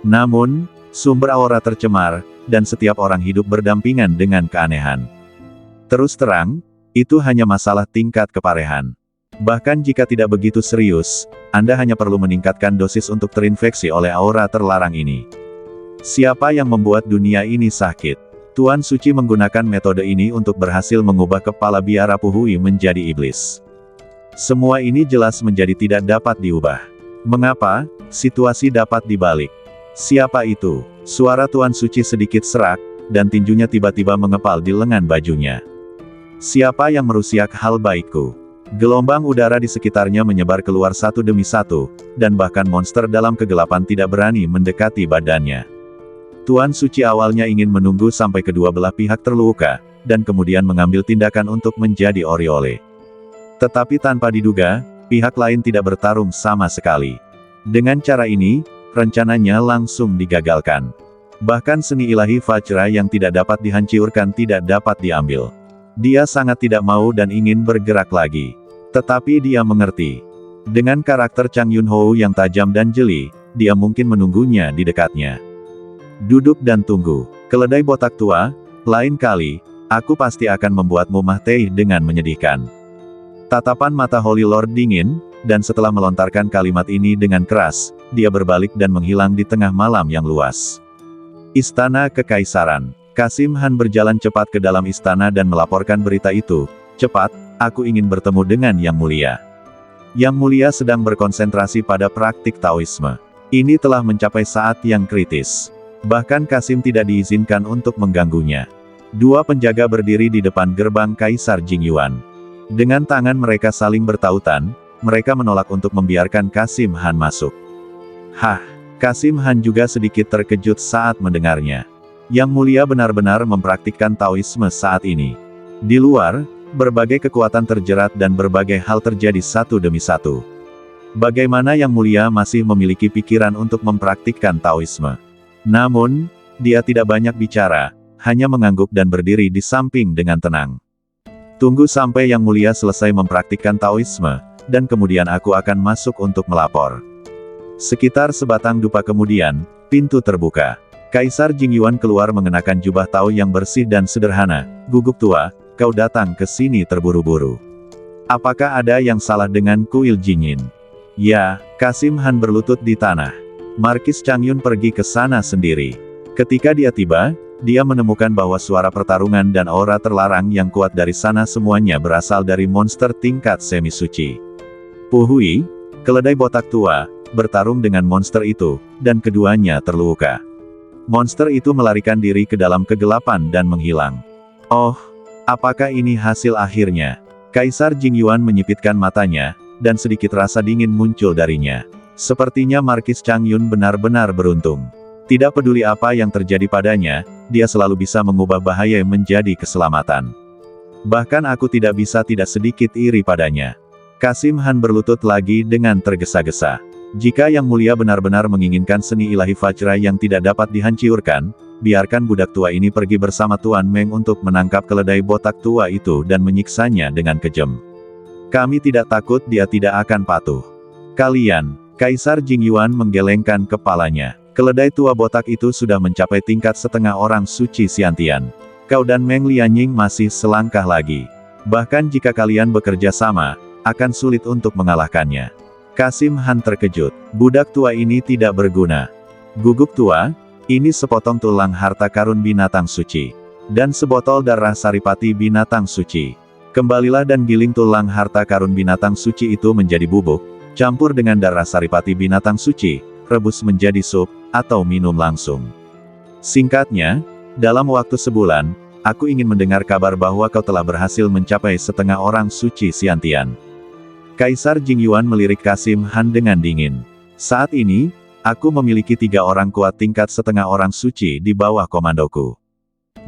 Namun, sumber aura tercemar, dan setiap orang hidup berdampingan dengan keanehan. Terus terang, itu hanya masalah tingkat keparehan. Bahkan jika tidak begitu serius, Anda hanya perlu meningkatkan dosis untuk terinfeksi oleh aura terlarang ini. Siapa yang membuat dunia ini sakit? Tuan Suci menggunakan metode ini untuk berhasil mengubah kepala biara Puhui menjadi iblis. Semua ini jelas menjadi tidak dapat diubah. Mengapa? Situasi dapat dibalik. Siapa itu? Suara Tuan Suci sedikit serak, dan tinjunya tiba-tiba mengepal di lengan bajunya. Siapa yang merusak hal baikku? Gelombang udara di sekitarnya menyebar keluar satu demi satu, dan bahkan monster dalam kegelapan tidak berani mendekati badannya. Tuan Suci awalnya ingin menunggu sampai kedua belah pihak terluka, dan kemudian mengambil tindakan untuk menjadi Oriole. Tetapi tanpa diduga, pihak lain tidak bertarung sama sekali. Dengan cara ini, rencananya langsung digagalkan. Bahkan seni ilahi Vajra yang tidak dapat dihancurkan tidak dapat diambil. Dia sangat tidak mau dan ingin bergerak lagi. Tetapi dia mengerti. Dengan karakter Chang Yunho yang tajam dan jeli, dia mungkin menunggunya di dekatnya. Duduk dan tunggu. Keledai botak tua, lain kali, aku pasti akan membuatmu mati dengan menyedihkan. Tatapan mata Holy Lord dingin, dan setelah melontarkan kalimat ini dengan keras, dia berbalik dan menghilang di tengah malam yang luas. Istana Kekaisaran. Kasim Han berjalan cepat ke dalam istana dan melaporkan berita itu. Cepat, aku ingin bertemu dengan Yang Mulia. Yang Mulia sedang berkonsentrasi pada praktik Taoisme. Ini telah mencapai saat yang kritis. Bahkan Kasim tidak diizinkan untuk mengganggunya. Dua penjaga berdiri di depan gerbang Kaisar Jingyuan. Dengan tangan mereka saling bertautan, mereka menolak untuk membiarkan Kasim Han masuk. Hah, Kasim Han juga sedikit terkejut saat mendengarnya. Yang Mulia benar-benar mempraktikkan Taoisme saat ini. Di luar, berbagai kekuatan terjerat dan berbagai hal terjadi satu demi satu. Bagaimana Yang Mulia masih memiliki pikiran untuk mempraktikkan Taoisme? Namun, dia tidak banyak bicara, hanya mengangguk dan berdiri di samping dengan tenang. Tunggu sampai Yang Mulia selesai mempraktikkan Taoisme, dan kemudian aku akan masuk untuk melapor. Sekitar sebatang dupa kemudian, pintu terbuka. Kaisar Jingyuan keluar mengenakan jubah Tao yang bersih dan sederhana. Guguk tua, kau datang ke sini terburu-buru. Apakah ada yang salah dengan kuil Jinyin? Ya, Kasim Han berlutut di tanah. Markis Changyun pergi ke sana sendiri. Ketika dia tiba, dia menemukan bahwa suara pertarungan dan aura terlarang yang kuat dari sana semuanya berasal dari monster tingkat semi-suci. Puhui, keledai botak tua, bertarung dengan monster itu, dan keduanya terluka. Monster itu melarikan diri ke dalam kegelapan dan menghilang. Oh, apakah ini hasil akhirnya? Kaisar Jingyuan menyipitkan matanya, dan sedikit rasa dingin muncul darinya. Sepertinya Markis Changyun benar-benar beruntung. Tidak peduli apa yang terjadi padanya, dia selalu bisa mengubah bahaya menjadi keselamatan. Bahkan aku tidak bisa tidak sedikit iri padanya. Kasim Han berlutut lagi dengan tergesa-gesa. Jika Yang Mulia benar-benar menginginkan seni ilahi Vajra yang tidak dapat dihancurkan, biarkan budak tua ini pergi bersama Tuan Meng untuk menangkap keledai botak tua itu dan menyiksanya dengan kejam. Kami tidak takut dia tidak akan patuh. Kalian, Kaisar Jingyuan menggelengkan kepalanya. Keledai tua botak itu sudah mencapai tingkat setengah orang suci Xiantian. Kau dan Meng Lianying masih selangkah lagi. Bahkan jika kalian bekerja sama, akan sulit untuk mengalahkannya. Kasim Han terkejut. Budak tua ini tidak berguna. Guguk tua, ini sepotong tulang harta karun binatang suci. Dan sebotol darah saripati binatang suci. Kembalilah dan giling tulang harta karun binatang suci itu menjadi bubuk, campur dengan darah saripati binatang suci, rebus menjadi sup, atau minum langsung. Singkatnya, dalam waktu sebulan, aku ingin mendengar kabar bahwa kau telah berhasil mencapai setengah orang suci Xiantian. Kaisar Jingyuan melirik Kasim Han dengan dingin. Saat ini, aku memiliki 3 orang kuat tingkat setengah orang suci di bawah komandoku.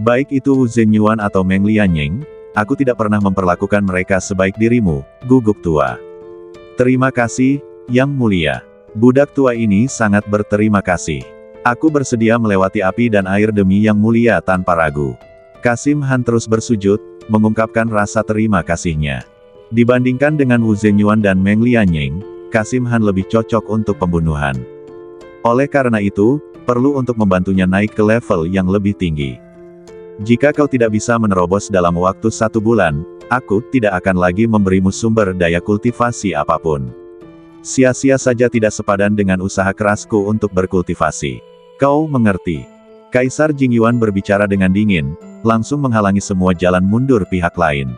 Baik itu Wu Zhenyuan atau Meng Lianying, aku tidak pernah memperlakukan mereka sebaik dirimu, guguk tua. Terima kasih, Yang Mulia. Budak tua ini sangat berterima kasih. Aku bersedia melewati api dan air demi Yang Mulia tanpa ragu. Kasim Han terus bersujud, mengungkapkan rasa terima kasihnya. Dibandingkan dengan Wu Zhenyuan dan Meng Lianying, Kasim Han lebih cocok untuk pembunuhan. Oleh karena itu, perlu untuk membantunya naik ke level yang lebih tinggi. Jika kau tidak bisa menerobos dalam waktu 1 bulan, aku tidak akan lagi memberimu sumber daya kultivasi apapun. Sia-sia saja tidak sepadan dengan usaha kerasku untuk berkultivasi. Kau mengerti? Kaisar Jingyuan berbicara dengan dingin, langsung menghalangi semua jalan mundur pihak lain.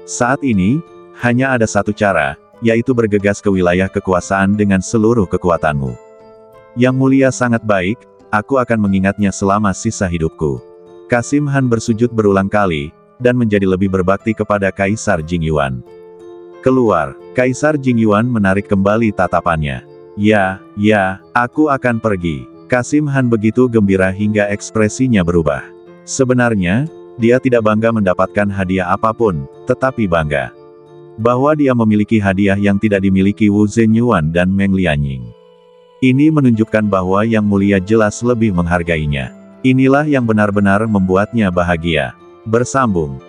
Saat ini, hanya ada satu cara, yaitu bergegas ke wilayah kekuasaan dengan seluruh kekuatanmu. Yang Mulia sangat baik, aku akan mengingatnya selama sisa hidupku. Kasim Han bersujud berulang kali, dan menjadi lebih berbakti kepada Kaisar Jingyuan. Keluar, Kaisar Jingyuan menarik kembali tatapannya. Ya, aku akan pergi. Kasim Han begitu gembira hingga ekspresinya berubah. Sebenarnya, dia tidak bangga mendapatkan hadiah apapun, tetapi bangga bahwa dia memiliki hadiah yang tidak dimiliki Wu Zhenyuan dan Meng Lianying. Ini menunjukkan bahwa Yang Mulia jelas lebih menghargainya. Inilah yang benar-benar membuatnya bahagia. Bersambung.